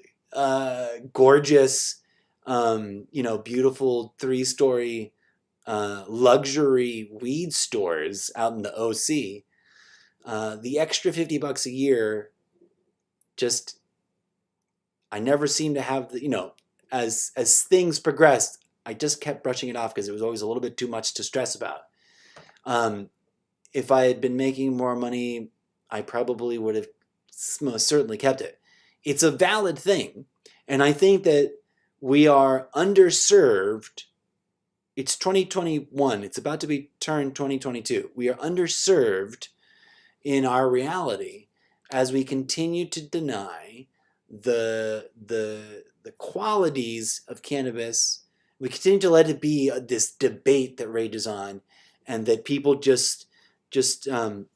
gorgeous, beautiful 3-story luxury weed stores out in the OC. The extra $50 a year, just, I never seemed to have as things progressed, I just kept brushing it off because it was always a little bit too much to stress about. If I had been making more money, I probably would have most certainly kept it. It's a valid thing, and I think that we are underserved. It's 2021. It's about to be turned 2022. We are underserved in our reality as we continue to deny the qualities of cannabis. We continue to let it be this debate that rages on, and that people just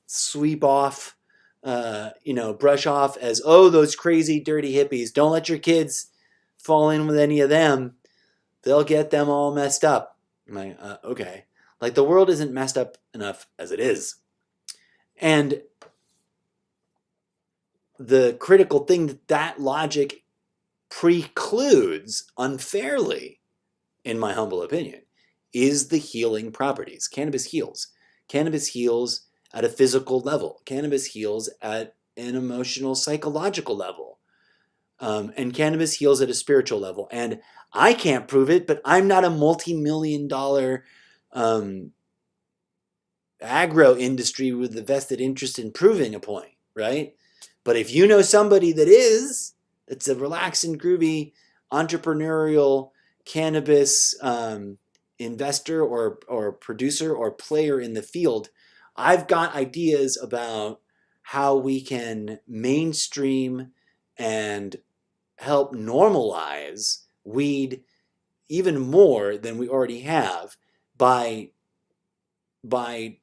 sweep off, brush off as, oh, those crazy dirty hippies. Don't let your kids fall in with any of them. They'll get them all messed up. I'm like, okay. Like, the world isn't messed up enough as it is. And the critical thing that logic precludes unfairly, in my humble opinion, is the healing properties. Cannabis heals. Cannabis heals at a physical level. Cannabis heals at an emotional, psychological level. And cannabis heals at a spiritual level. And I can't prove it, but I'm not a multi-million-dollar agro industry with a vested interest in proving a point, right? But if you know somebody that is, that's a relaxed and groovy entrepreneurial cannabis investor or producer or player in the field, I've got ideas about how we can mainstream and help normalize weed even more than we already have by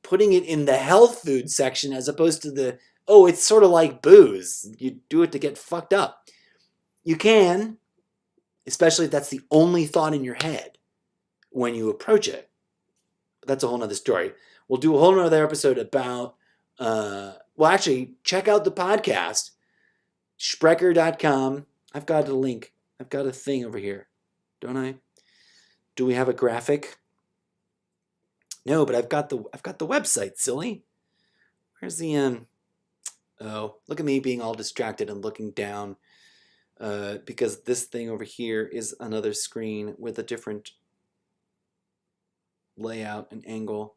putting it in the health food section as opposed to the oh, it's sort of like booze. You do it to get fucked up. You can, especially if that's the only thought in your head when you approach it. But that's a whole nother story. We'll do a whole nother episode about, well, actually, check out the podcast, Sprecher.com. I've got a link. I've got a thing over here, don't I? Do we have a graphic? No, but I've got the website, silly. Where's the oh, look at me being all distracted and looking down because this thing over here is another screen with a different layout and angle.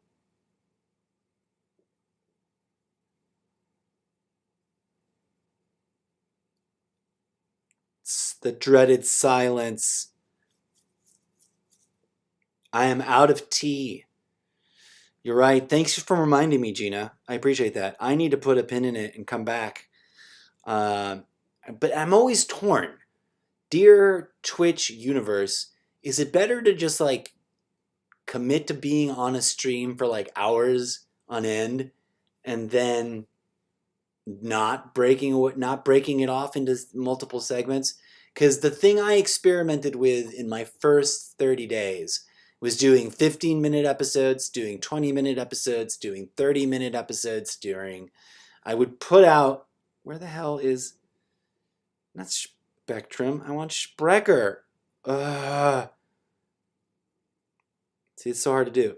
It's the dreaded silence. I am out of tea. You're right. Thanks for reminding me, Gina. I appreciate that. I need to put a pin in it and come back. But I'm always torn. Dear Twitch universe, is it better to just like commit to being on a stream for like hours on end and then not breaking it off into multiple segments? Because the thing I experimented with in my first 30 days was doing 15-minute episodes, doing 20-minute episodes, doing 30-minute episodes, I would put out, where the hell is, not Spectrum, I want Sprecher. See, it's so hard to do.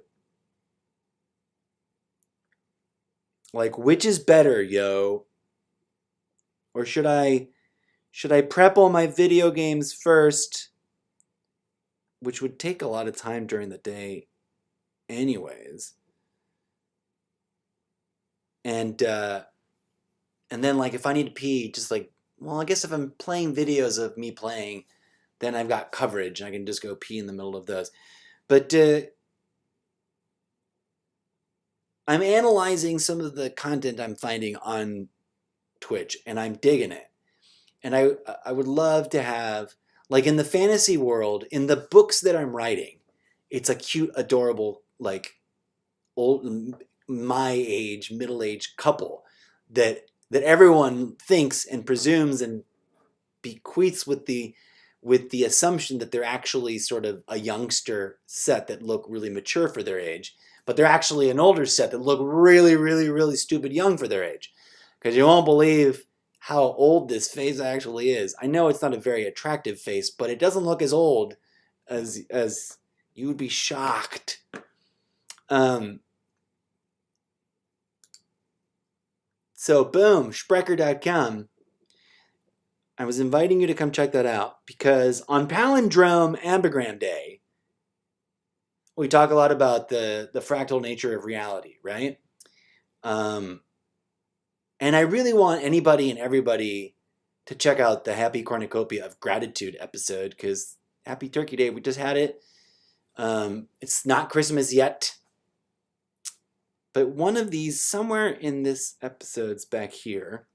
Like, which is better, yo? Or should I prep all my video games first, which would take a lot of time during the day anyways. And then like if I need to pee, just like, well, I guess if I'm playing videos of me playing, then I've got coverage and I can just go pee in the middle of those. But I'm analyzing some of the content I'm finding on Twitch and I'm digging it. And I would love to have, like in the fantasy world, in the books that I'm writing, it's a cute, adorable, like old, my age, middle-aged couple that everyone thinks and presumes and bequeaths with the assumption that they're actually sort of a youngster set that look really mature for their age, but they're actually an older set that look really, really, really stupid young for their age. Because you won't believe how old this face actually is. I know it's not a very attractive face, but it doesn't look as old as you would be shocked. So boom, Sprecher.com. I was inviting you to come check that out because on Palindrome Ambigram Day, we talk a lot about the fractal nature of reality, right? And I really want anybody and everybody to check out the Happy Cornucopia of Gratitude episode because Happy Turkey Day, we just had it. It's not Christmas yet. But one of these, somewhere in this episode's back here.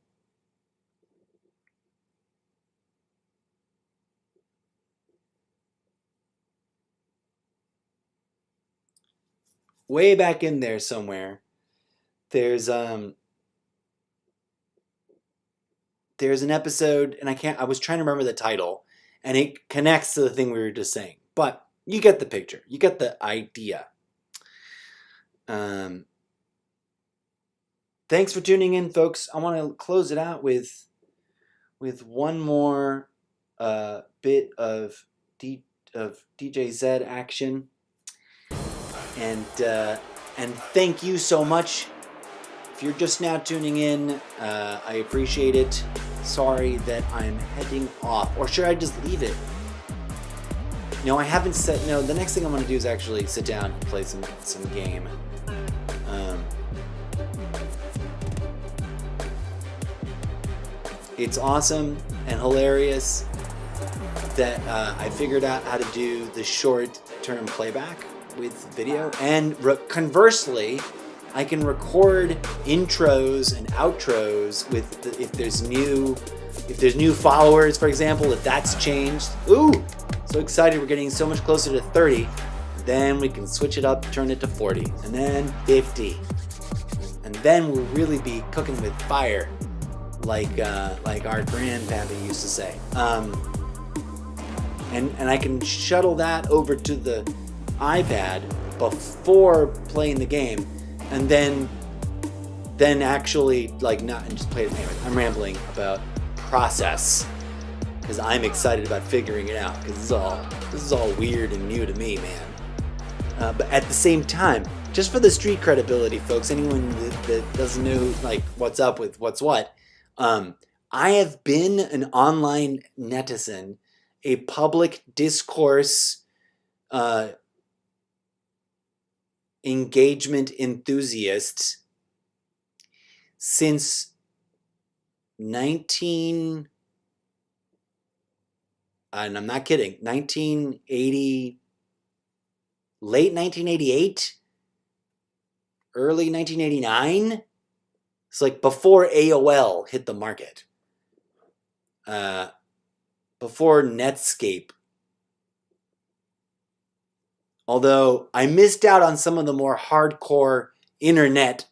Way back in there somewhere, there's an episode, and I was trying to remember the title, and it connects to the thing we were just saying. But you get the picture. You get the idea. Thanks for tuning in, folks. I want to close it out with one more bit of DJ Zed action. And thank you so much. If you're just now tuning in, I appreciate it. Sorry that I'm heading off. Or should I just leave it? No, I haven't said... No, the next thing I'm going to do is actually sit down and play some game. It's awesome and hilarious that I figured out how to do the short-term playback with video. And conversely, I can record intros and outros with if there's new followers, for example, if that's changed. Ooh, so excited! We're getting so much closer to 30. Then we can switch it up, turn it to 40, and then 50, and then we'll really be cooking with fire, like our grandpappy used to say. And I can shuttle that over to the iPad before playing the game, and then actually like not and just play it. Anyway, I'm rambling about process because I'm excited about figuring it out because this is all weird and new to me, man. But at the same time, just for the street credibility, folks, anyone that doesn't know like what's up with what's what, I have been an online netizen, a public discourse engagement enthusiast since and I'm not kidding, 1980, late 1988, early 1989. It's like before AOL hit the market, before Netscape. Although I missed out on some of the more hardcore internet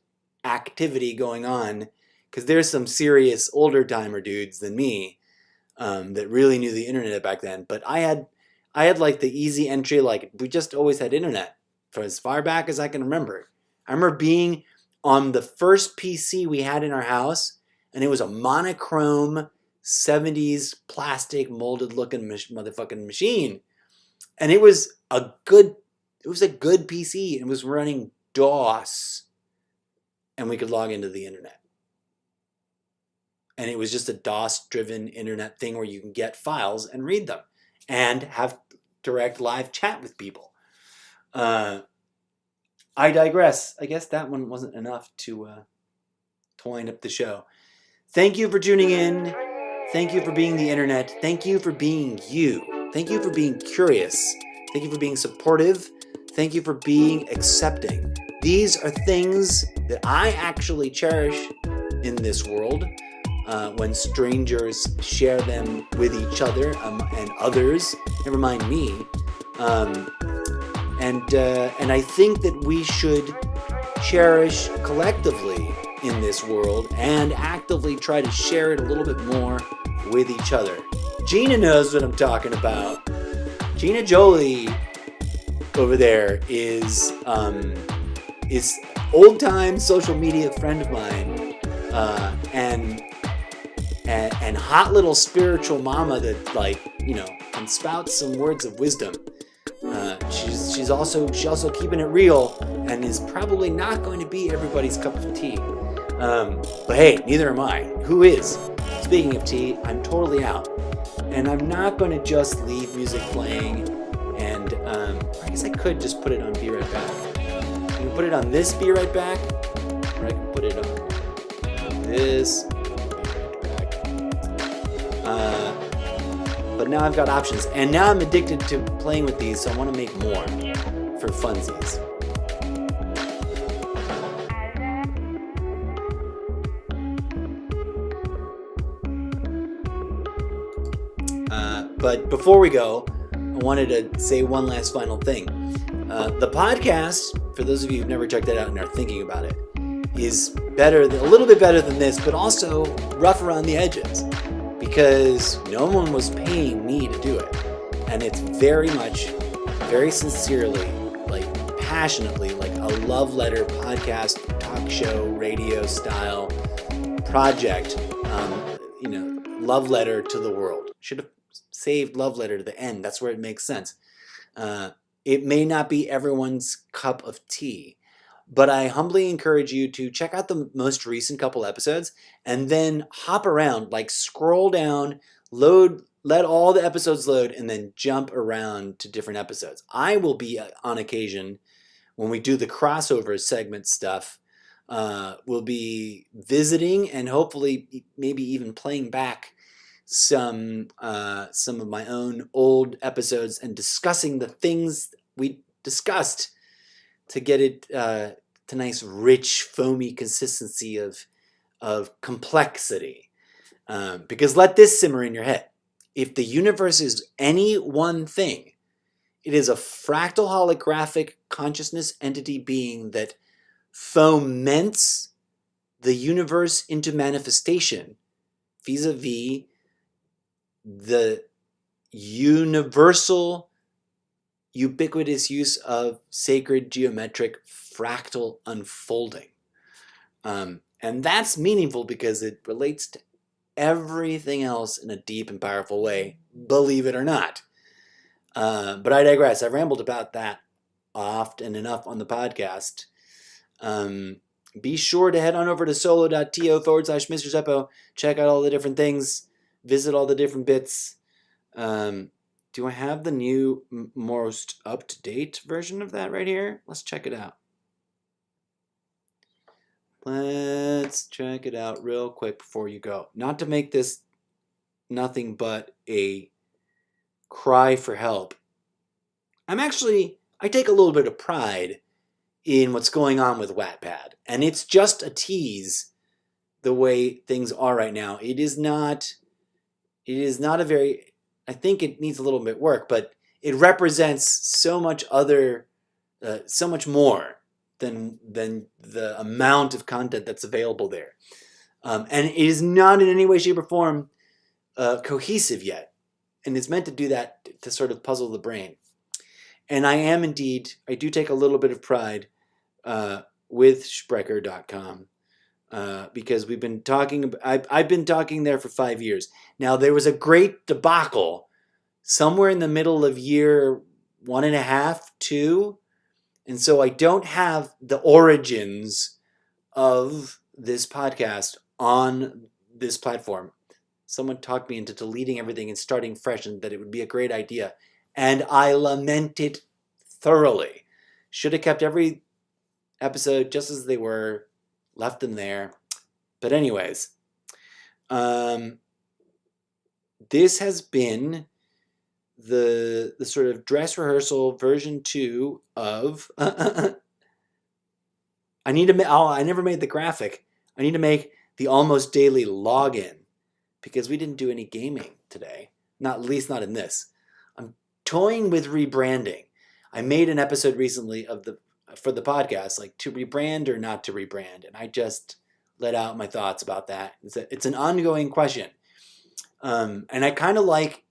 activity going on, because there's some serious older timer dudes than me that really knew the internet back then. But I had like the easy entry, like we just always had internet for as far back as I can remember. I remember being on the first PC we had in our house, and it was a monochrome 70s plastic molded looking motherfucking machine. And it was a good PC. It was running DOS, and we could log into the internet. And it was just a DOS-driven internet thing where you can get files and read them and have direct live chat with people. I digress. I guess that one wasn't enough to wind up the show. Thank you for tuning in. Thank you for being the internet. Thank you for being you. Thank you for being curious. Thank you for being supportive. Thank you for being accepting. These are things that I actually cherish in this world. When strangers share them with each other and others, never mind me. And I think that we should cherish collectively in this world and actively try to share it a little bit more with each other. Gina knows what I'm talking about. Gina Jolie over there is old-time social media friend of mine, and hot little spiritual mama that, like, you know, can spout some words of wisdom. She's also keeping it real and is probably not going to be everybody's cup of tea. But hey, neither am I. Who is? Speaking of tea, I'm totally out. And I'm not going to just leave music playing and I guess I could just put it on Be Right Back. I can put it on this Be Right Back, or I can put it on this Be Right Back. But now I've got options, and now I'm addicted to playing with these, so I want to make more for funsies. But before we go, I wanted to say one last final thing. The podcast, for those of you who've never checked it out and are thinking about it, is a little bit better than this, but also rough around the edges, because no one was paying me to do it. And it's very much, very sincerely, like passionately, like a love letter podcast, talk show, radio style project. Love letter to the world. Should have saved love letter to the end. That's where it makes sense. It may not be everyone's cup of tea, but I humbly encourage you to check out the most recent couple episodes and then hop around, like scroll down, let all the episodes load, and then jump around to different episodes. I will be on occasion, when we do the crossover segment stuff, we'll be visiting and hopefully maybe even playing back some of my own old episodes and discussing the things we discussed to get it to nice, rich, foamy consistency of complexity. Because let this simmer in your head. If the universe is any one thing, it is a fractal holographic consciousness entity being that foments the universe into manifestation vis-a-vis the universal, ubiquitous use of sacred geometric fractal unfolding. And that's meaningful because it relates to everything else in a deep and powerful way, believe it or not. But I digress. I've rambled about that often enough on the podcast. Be sure to head on over to solo.to/MrZeppo. Check out all the different things. Visit all the different bits. Do I have the new, most up-to-date version of that right here? Let's check it out. Let's check it out real quick before you go. Not to make this nothing but a cry for help. I take a little bit of pride in what's going on with Wattpad. And it's just a tease the way things are right now. It is not a very, I think it needs a little bit work, but it represents so much so much more than the amount of content that's available there. And it is not in any way, shape, or form cohesive yet. And it's meant to do that to sort of puzzle the brain. And I do take a little bit of pride with Sprecher.com because we've been talking, I've been talking there for 5 years. Now, there was a great debacle somewhere in the middle of year 1.5, 2. And so I don't have the origins of this podcast on this platform. Someone talked me into deleting everything and starting fresh, and that it would be a great idea. And I lament it thoroughly. Should have kept every episode just as they were, left them there. But anyways, this has been the sort of dress rehearsal version 2 of I never made the graphic. I need to make the almost daily login because we didn't do any gaming today. At least not in this. I'm toying with rebranding. I made an episode recently for the podcast, like to rebrand or not to rebrand, and I just let out my thoughts about that. It's an ongoing question, and I kind of like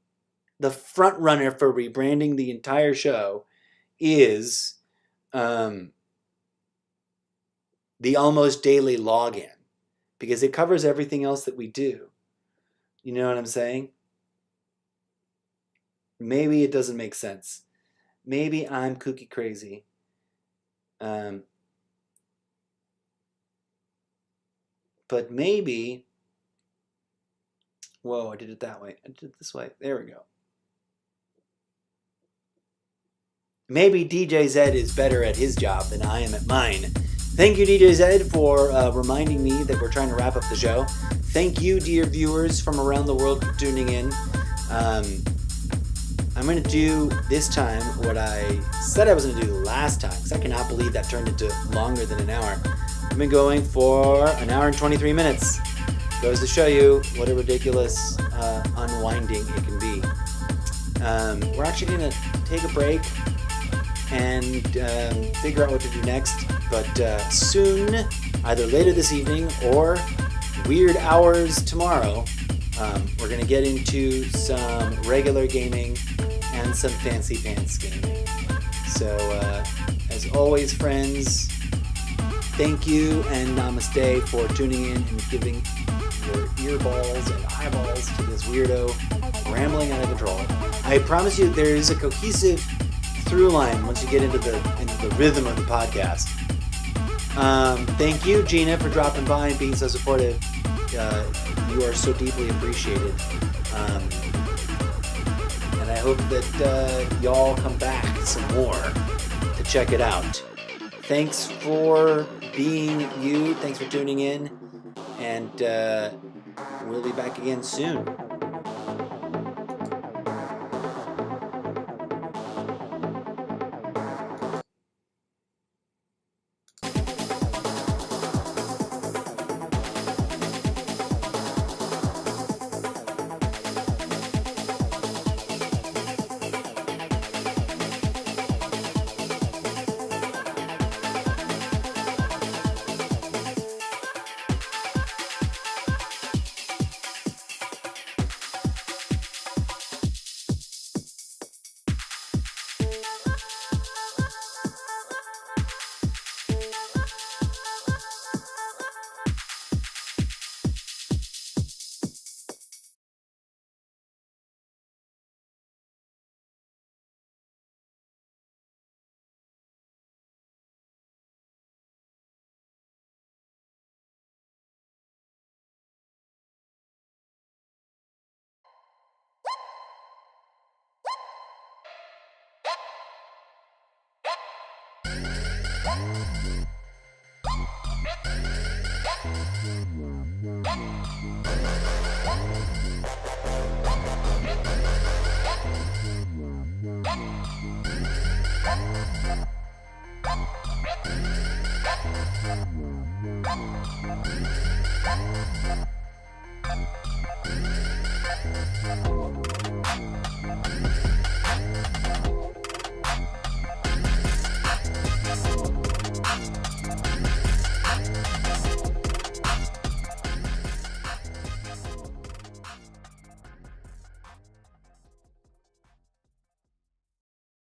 the front runner for rebranding the entire show is the almost daily login, because it covers everything else that we do. You know what I'm saying? Maybe it doesn't make sense. Maybe I'm kooky crazy. But maybe, whoa, I did it that way. I did it this way. There we go. Maybe DJ Zed is better at his job than I am at mine. Thank you, DJ Zed, for reminding me that we're trying to wrap up the show. Thank you, dear viewers from around the world, for tuning in. I'm going to do this time what I said I was going to do last time, because I cannot believe that turned into longer than an hour. I've been going for an hour and 23 minutes. Goes to show you what a ridiculous unwinding it can be. We're actually going to take a break and figure out what to do next. But soon, either later this evening or weird hours tomorrow, we're going to get into some regular gaming and some fancy pants gaming. So, as always, friends, thank you and namaste for tuning in and giving your earballs and eyeballs to this weirdo rambling out of control. I promise you there is a cohesive through line once you get into the rhythm of the podcast. Thank you, Gina, for dropping by and being so supportive. You are so deeply appreciated. And I hope that y'all come back some more to check it out. Thanks for being you. Thanks for tuning in. And we'll be back again soon.